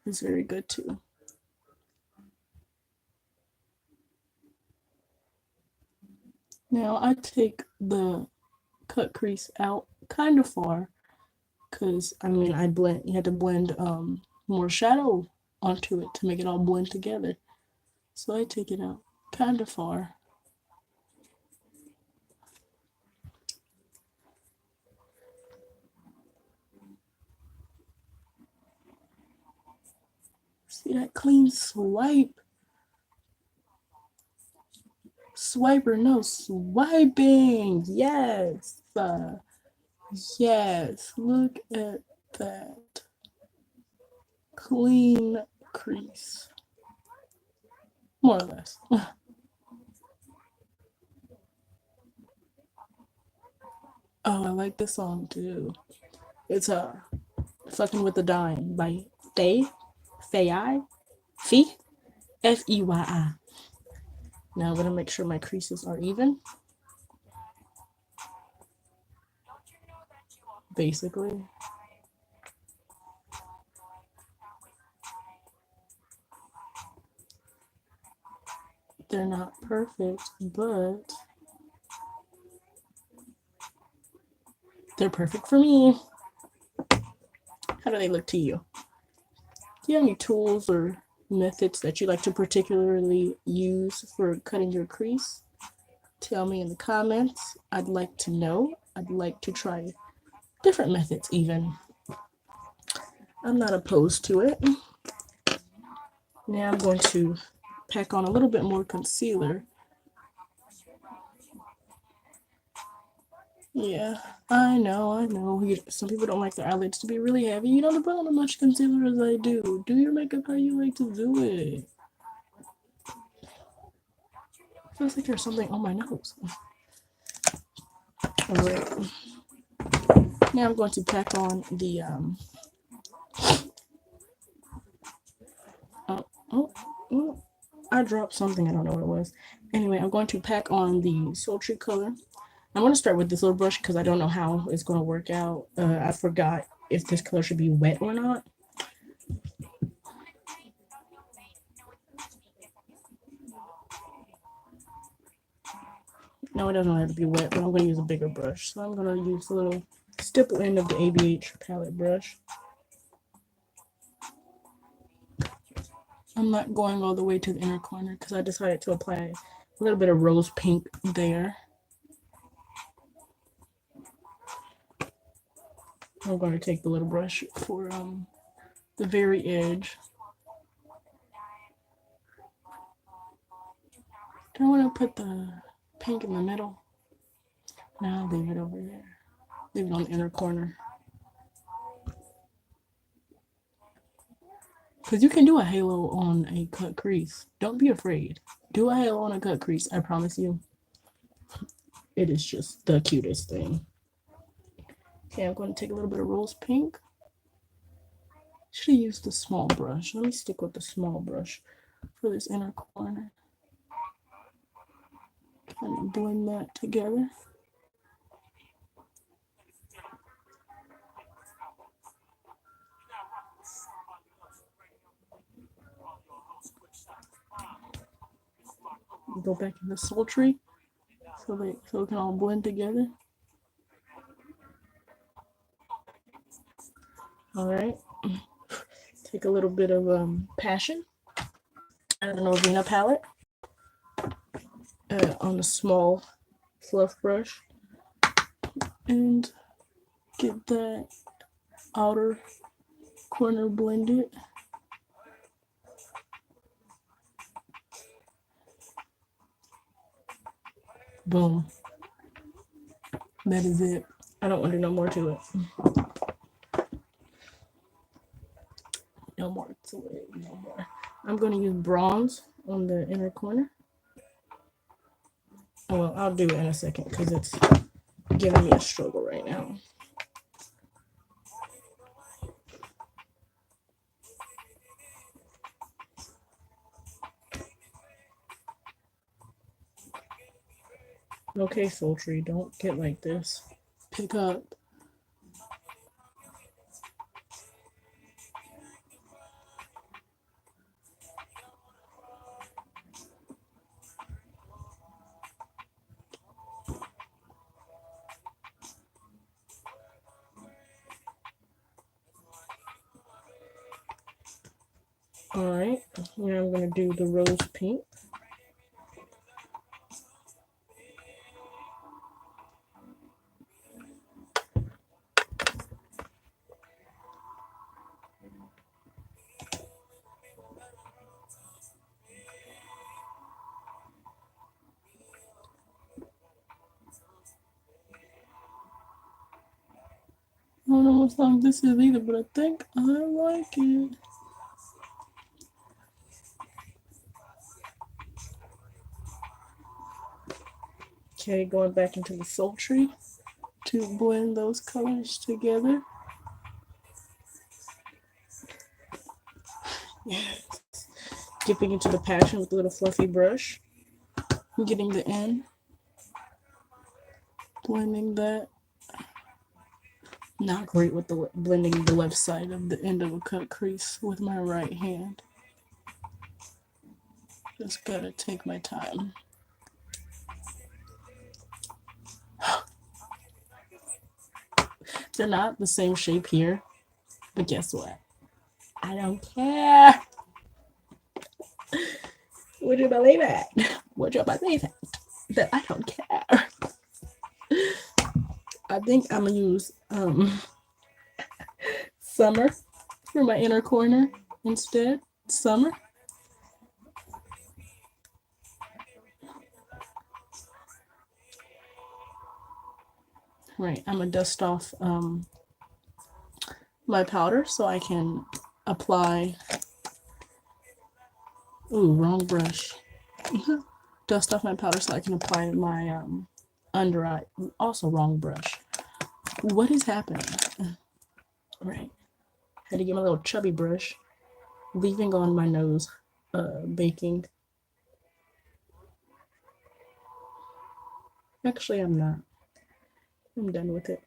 is very good too. Now I take the cut crease out kind of far because I mean you had to blend more shadow onto it to make it all blend together. So I take it out kind of far. See that clean swipe? Swiper, no swiping. Yes. Yes. Look at that clean crease. More or less. Oh, I like this song too. It's Fucking with the Dime by Fey. Fey? Fey. Now I'm gonna make sure my creases are even. Basically. They're not perfect, but they're perfect for me. How do they look to you? Do you have any tools or methods that you like to particularly use for cutting your crease? Tell me in the comments. I'd like to know. I'd like to try different methods even. I'm not opposed to it. Now I'm going to pack on a little bit more concealer. Yeah, I know. Some people don't like their eyelids to be really heavy. You don't put on as much concealer as I do. Do your makeup how you like to do it. Feels like there's something on my nose. Alright. Now I'm going to pack on the I dropped something, I don't know what it was. Anyway, I'm going to pack on the sultry color. I'm going to start with this little brush because I don't know how it's going to work out. I forgot if this color should be wet or not. No, it doesn't have to be wet, but I'm going to use a bigger brush. So I'm going to use the little stipple end of the ABH palette brush. I'm not going all the way to the inner corner because I decided to apply a little bit of rose pink there. I'm going to take the little brush for the very edge. Do I want to put the pink in the middle? No, I'll leave it over there. Leave it on the inner corner. Because you can do a halo on a cut crease. Don't be afraid. Do a halo on a cut crease. I promise you. It is just the cutest thing. Okay, I'm going to take a little bit of rose pink. Should have used the small brush. Let me stick with the small brush for this inner corner. Kind of blend that together. Go back in the sultry so it can all blend together. All right. Take a little bit of passion. I don't know, Vena palette on a small fluff brush and get that outer corner blended. Boom. That is it. I don't want to do no more to it. No more to it. No more. I'm going to use bronze on the inner corner. Oh, well, I'll do it in a second because it's giving me a struggle right now. Okay, sultry, don't get like this. Pick up. All right, now I'm going to do the rose pink. I don't know what song this is either, but I think I like it. Okay, going back into the sultry to blend those colors together. Yes. Dipping into the passion with a little fluffy brush. Getting the end. Blending that. Not great with the blending the left side of the end of a cut crease with my right hand. Just gotta take my time. They're not the same shape here, but guess what? I don't care. Would you believe it? Would you believe it? That I don't care. I think I'm gonna use Summer for my inner corner instead. Summer. Right, I'm gonna dust off my powder so I can apply. Ooh, wrong brush. Dust off my powder so I can apply my under eye. Also, wrong brush. What is happening? Right. Had to get my little chubby brush, leaving on my nose, baking. Actually, I'm not. I'm done with it.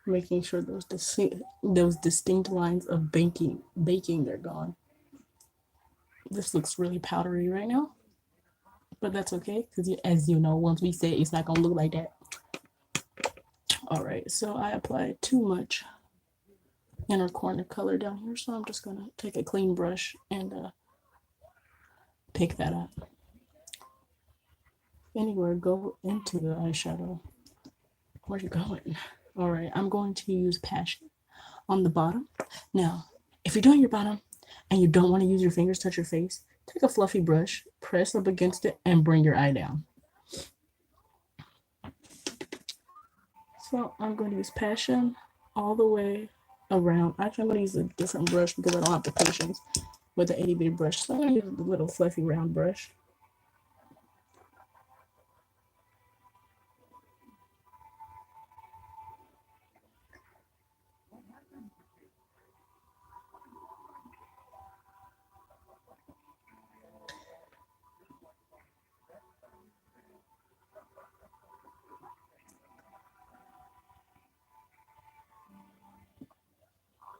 Making sure those distinct lines of baking are gone. This looks really powdery right now, but that's okay because, as you know, once we say it, it's not gonna look like that. All right, so I applied too much inner corner color down here, so I'm just gonna take a clean brush and pick that up. Anywhere, go into the eyeshadow. Where you going? All right, I'm going to use Passion on the bottom. Now, if you're doing your bottom and you don't want to use your fingers touch your face, take a fluffy brush, press up against it, and bring your eye down. So I'm going to use Passion all the way around. Actually, I'm going to use a different brush because I don't have the patience with the 80-bit brush. So I'm going to use the little fluffy round brush.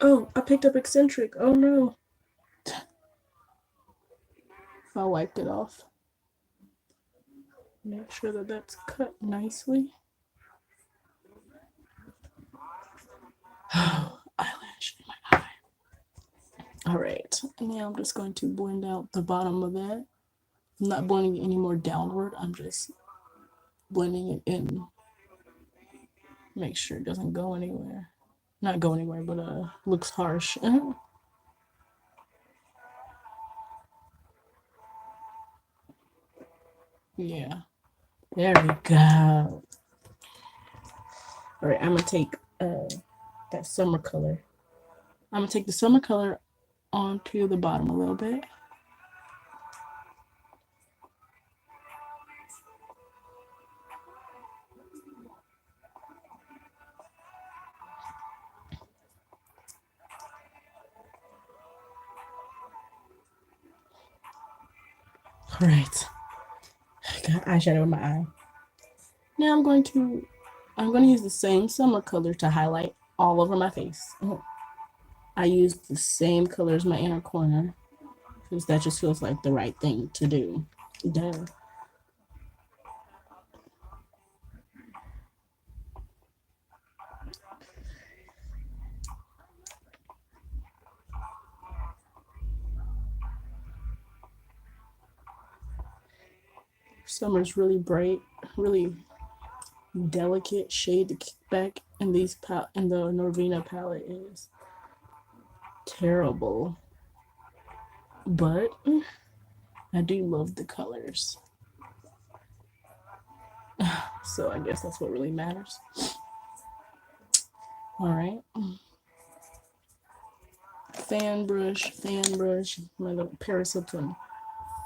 Oh, I picked up Eccentric. Oh no. I wiped it off. Make sure that that's cut nicely. Eyelash in my eye. Alright, now I'm just going to blend out the bottom of that. I'm not blending it any more downward, I'm just blending it in. Make sure it doesn't go anywhere. Not go anywhere, but looks harsh. Yeah. There we go. Alright, I'm gonna take that summer color. I'm gonna take the summer color onto the bottom a little bit. Alright. Got eyeshadow in my eye. Now I'm going to use the same summer color to highlight all over my face. I use the same color as my inner corner because that just feels like the right thing to do. Duh. Summer's really bright, really delicate shade to kick back, and the Norvina palette is terrible. But I do love the colors. So I guess that's what really matters. Alright. Fan brush, my little Paris Hilton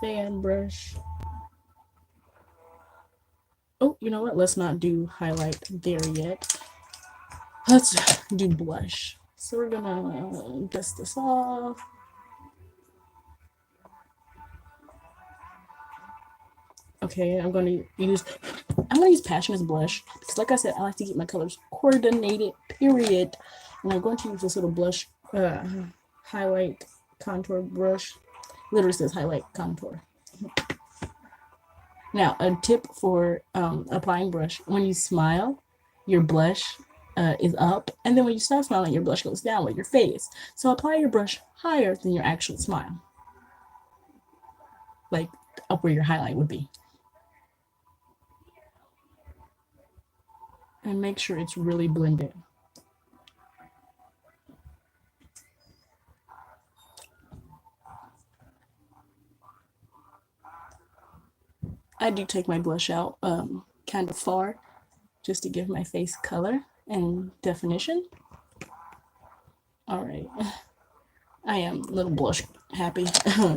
fan brush. Oh, you know what? Let's not do highlight there yet. Let's do blush. So we're gonna dust this off. Okay, I'm gonna use Passion as blush because, like I said, I like to keep my colors coordinated. Period. And I'm going to use this little blush highlight contour brush. Literally says highlight contour. Now, a tip for applying brush: when you smile, your blush is up, and then when you stop smiling, your blush goes down with your face. So apply your brush higher than your actual smile, like up where your highlight would be. And make sure it's really blended. I do take my blush out kind of far just to give my face color and definition. All right. I am a little blush happy.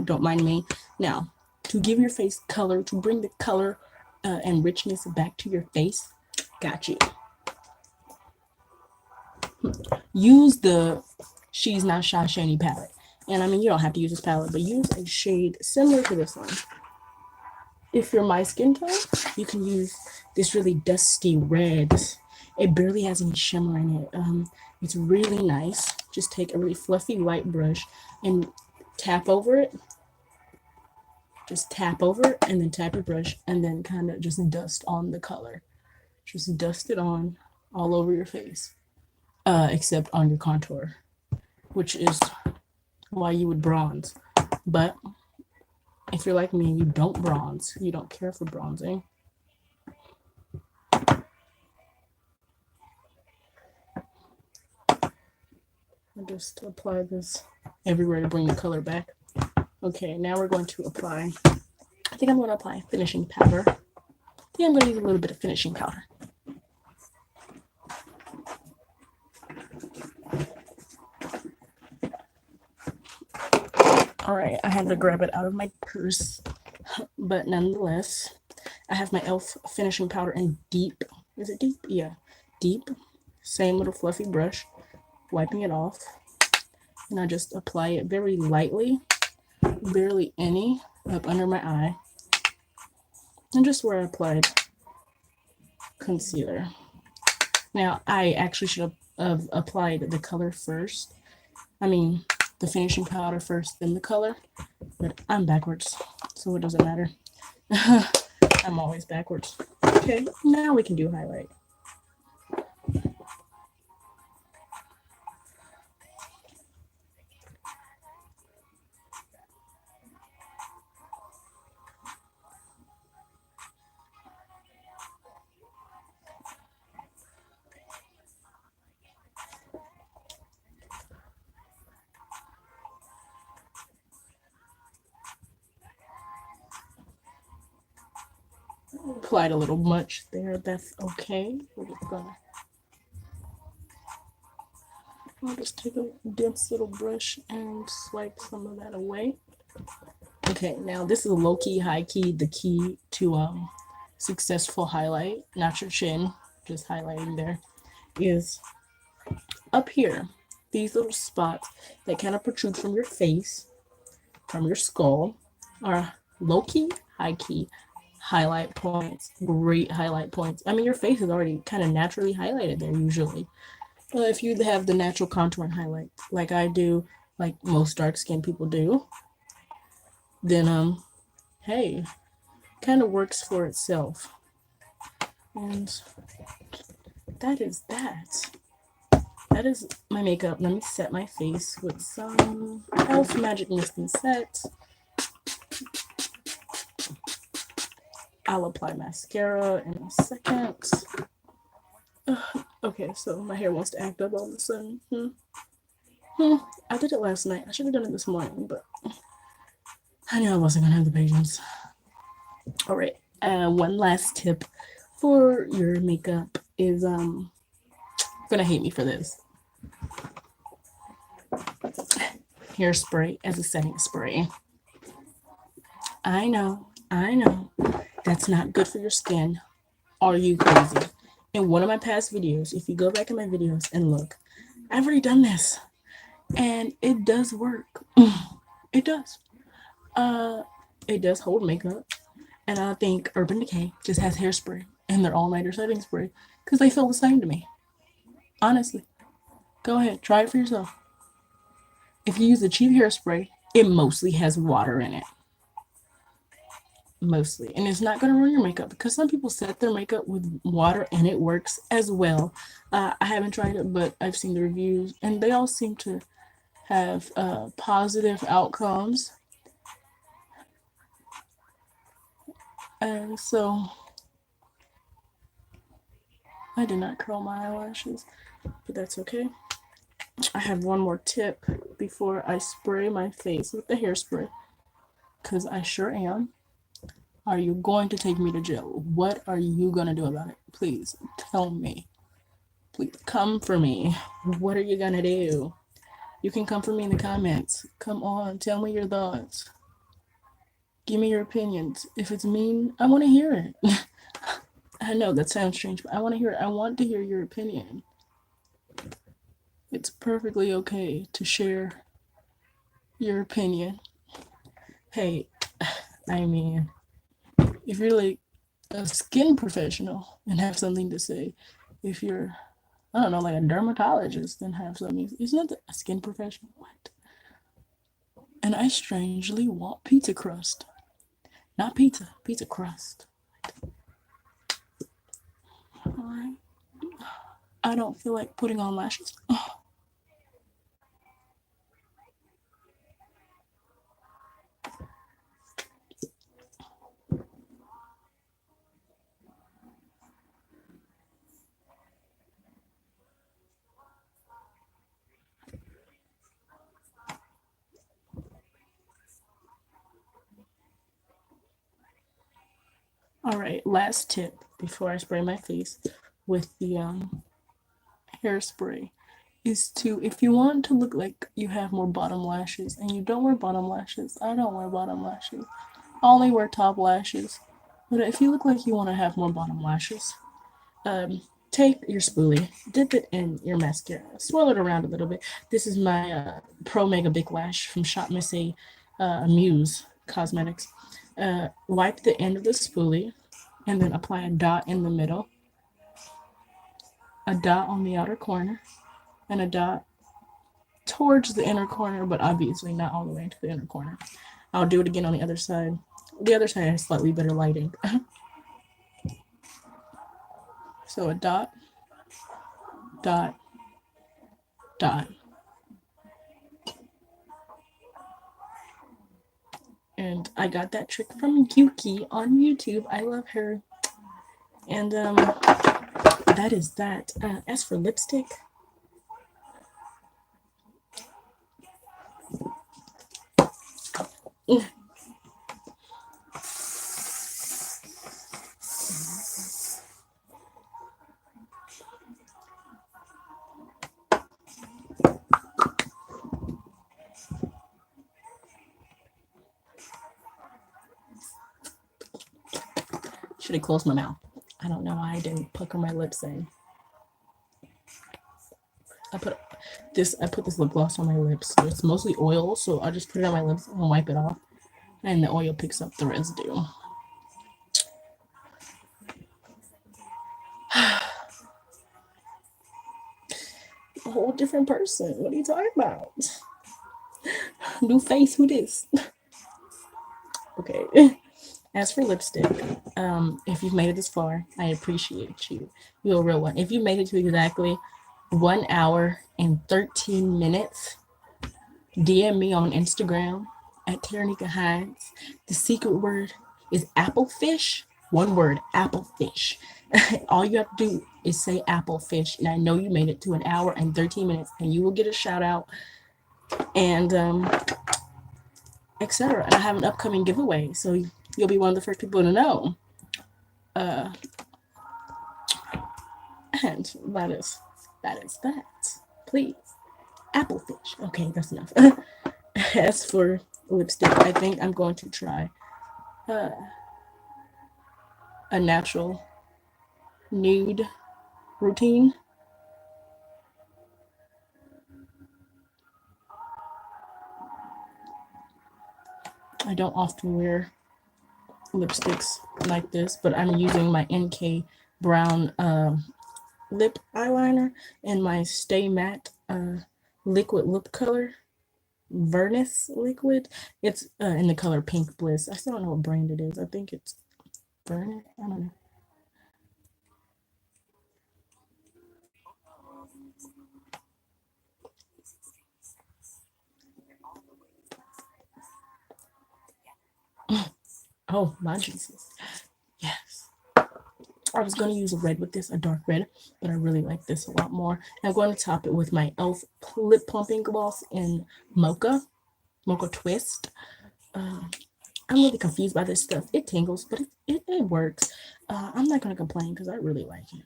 Don't mind me. Now, to give your face color, to bring the color and richness back to your face, got you. Use the She's Not Shy Shiny palette. And I mean, you don't have to use this palette, but use a shade similar to this one. If you're my skin tone, you can use this really dusty red. It barely has any shimmer in it. It's really nice. Just take a really fluffy white brush and tap over it. Just tap over it and then tap your brush and then kind of just dust on the color. Just dust it on all over your face, except on your contour. which is why you would bronze. But if you're like me, you don't bronze, you don't care for bronzing, I just apply this everywhere to bring the color back. Okay, now we're going to apply, I think I'm going to apply finishing powder. I think I'm going to use a little bit of finishing powder. Alright, I had to grab it out of my purse, but nonetheless, I have my e.l.f. finishing powder in deep. Is it deep? Yeah, deep. Same little fluffy brush, wiping it off. And I just apply it very lightly, barely any, up under my eye. And just where I applied concealer. Now, I actually should have applied the color first. I mean, the finishing powder first, then the color. But I'm backwards, so it doesn't matter. I'm always backwards. Okay, now we can do highlight. Applied a little much there. That's okay. We're just gonna. I'll just take a dense little brush and swipe some of that away. Okay, now this is low key, high key. The key to successful highlight, not your chin, just highlighting there, is up here. These little spots that kind of protrude from your face, from your skull, are low key, high key highlight points, great highlight points. I mean, your face is already kind of naturally highlighted there usually. If you have the natural contour and highlight, like I do, like most dark skinned people do, then hey, kind of works for itself. And that is that. That is my makeup. Let me set my face with some e.l.f. Magic Mist and Set. I'll apply mascara in a second. Okay, so my hair wants to act up all of a sudden. I did it last night. I should have done it this morning, but I knew I wasn't gonna have the patience. All right. One last tip for your makeup is gonna hate me for this. Hairspray as a setting spray. I know. That's not good for your skin. Are you crazy? In one of my past videos, if you go back in my videos and look, I've already done this. And it does work. It does. It does hold makeup. And I think Urban Decay just has hairspray and their all-nighter setting spray because they feel the same to me. Honestly. Go ahead, try it for yourself. If you use a cheap hairspray, it mostly has water in it. Mostly. And it's not going to ruin your makeup because some people set their makeup with water and it works as well. I haven't tried it, but I've seen the reviews and they all seem to have positive outcomes. And so I did not curl my eyelashes, but that's okay. I have one more tip before I spray my face with the hairspray, because I sure am. Are you going to take me to jail? What are you going to do about it? Please tell me. Please come for me. What are you going to do? You can come for me in the comments. Come on, tell me your thoughts. Give me your opinions. If it's mean, I want to hear it. I know that sounds strange, but I want to hear it. I want to hear your opinion. It's perfectly okay to share your opinion. Hey, I mean, if you're like a skin professional and have something to say, if you're, I don't know, like a dermatologist and have something, isn't that a skin professional? What? And I strangely want pizza crust. Not pizza, pizza crust. Alright. I don't feel like putting on lashes. All right, last tip before I spray my face with the hairspray is to, if you want to look like you have more bottom lashes and you don't wear bottom lashes, I don't wear bottom lashes. I only wear top lashes. But if you look like you want to have more bottom lashes, um, take your spoolie, dip it in your mascara, swirl it around a little bit. This is my Pro Mega Big Lash from Shop Missy Muse Cosmetics. Wipe the end of the spoolie and then apply a dot in the middle, a dot on the outer corner, and a dot towards the inner corner, but obviously not all the way to the inner corner. I'll do it again on the other side. The other side has slightly better lighting. So a dot, dot, dot. And I got that trick from Yuki on YouTube. I love her. And that is that. As for lipstick, should have closed my mouth. I don't know why I didn't pucker my lips in. I put this lip gloss on my lips. So it's mostly oil, so I'll just put it on my lips and wipe it off, and the oil picks up the residue. A whole different person. What are you talking about? New face. Who this? Okay. As for lipstick, if you've made it this far, I appreciate you. You're a real one. If you made it to exactly 1 hour and 13 minutes, DM me on Instagram at Terrinikka. The secret word is applefish. One word, applefish. All you have to do is say applefish, and I know you made it to 1 hour and 13 minutes, and you will get a shout out and etc. And I have an upcoming giveaway, so you'll be one of the first people to know. Uh, and that is that. Please, applefish. Okay, that's enough. As for lipstick, I think I'm going to try uh, a natural nude routine. I don't often wear lipsticks like this, but I'm using my NK Brown lip eyeliner and my Stay Matte liquid lip color Vernus liquid. It's in the color Pink Bliss. I still don't know what brand it is. I think it's Vernus. I don't know. Oh my Jesus! Yes. I was going to use a red with this, a dark red, but I really like this a lot more. I'm going to top it with my e.l.f. lip plumping gloss in Mocha Twist. Uh, I'm really confused by this stuff. It tingles, but it works. I'm not going to complain because I really like it.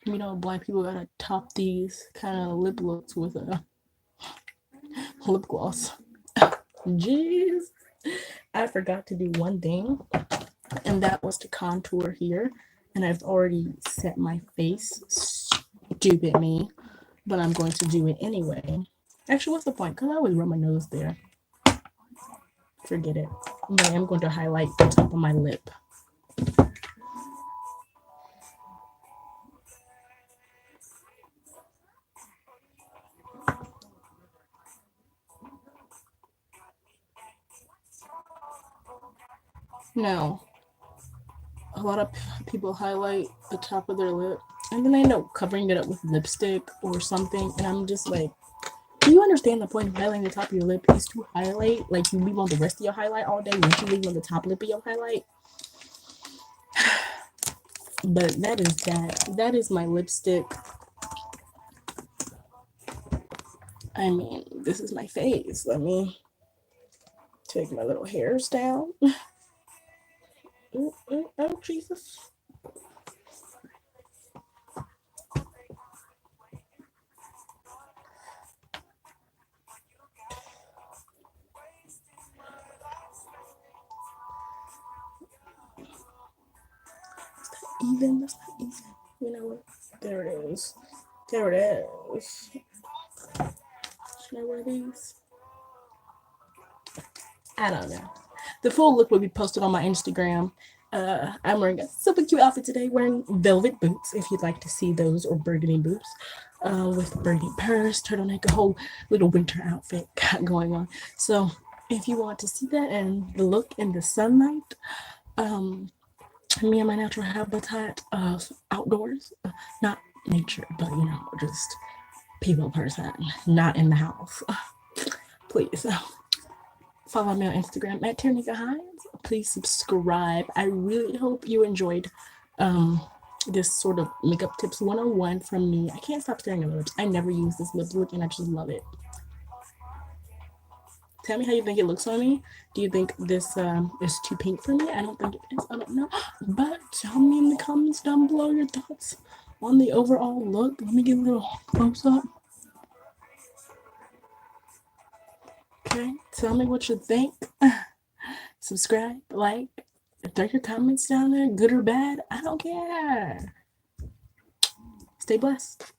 You know, black people gotta top these kind of lip looks with a lip gloss. Jeez. I forgot to do one thing, and that was to contour here. And I've already set my face. Stupid me. But I'm going to do it anyway. Actually, what's the point? Because I always rub my nose there. Forget it. But I am going to highlight the top of my lip. Now, a lot of people highlight the top of their lip, and then they end up covering it up with lipstick or something. And I'm just like, do you understand the point of highlighting the top of your lip is to highlight? Like, you leave on the rest of your highlight all day, once you leave on the top lip of your highlight. But that is that. That is my lipstick. I mean, this is my face. I mean, Take my little hairs down. Oh, Jesus. Even, that's not even. You know what? There it is. There it is. Should I wear these? I don't know. The full look will be posted on my Instagram. I'm wearing a super cute outfit today, wearing velvet boots, if you'd like to see those, or burgundy boots, with burgundy purse, turtleneck, a whole little winter outfit going on. So if you want to see that and the look in the sunlight, me and my natural habitat outdoors, not nature, but just people person, not in the house. Please follow me on Instagram at Terrinikka. Please subscribe. I really hope you enjoyed this sort of makeup tips 101 from me. I can't stop staring at my lips. I never use this lip look and I just love it. Tell me how you think it looks on me. Do you think this is too pink for me? I don't think it is. I don't know. But tell me in the comments down below your thoughts on the overall look. Let me get a little close up. Okay, tell me what you think. Subscribe, like, throw your comments down there, good or bad. I don't care. Stay blessed.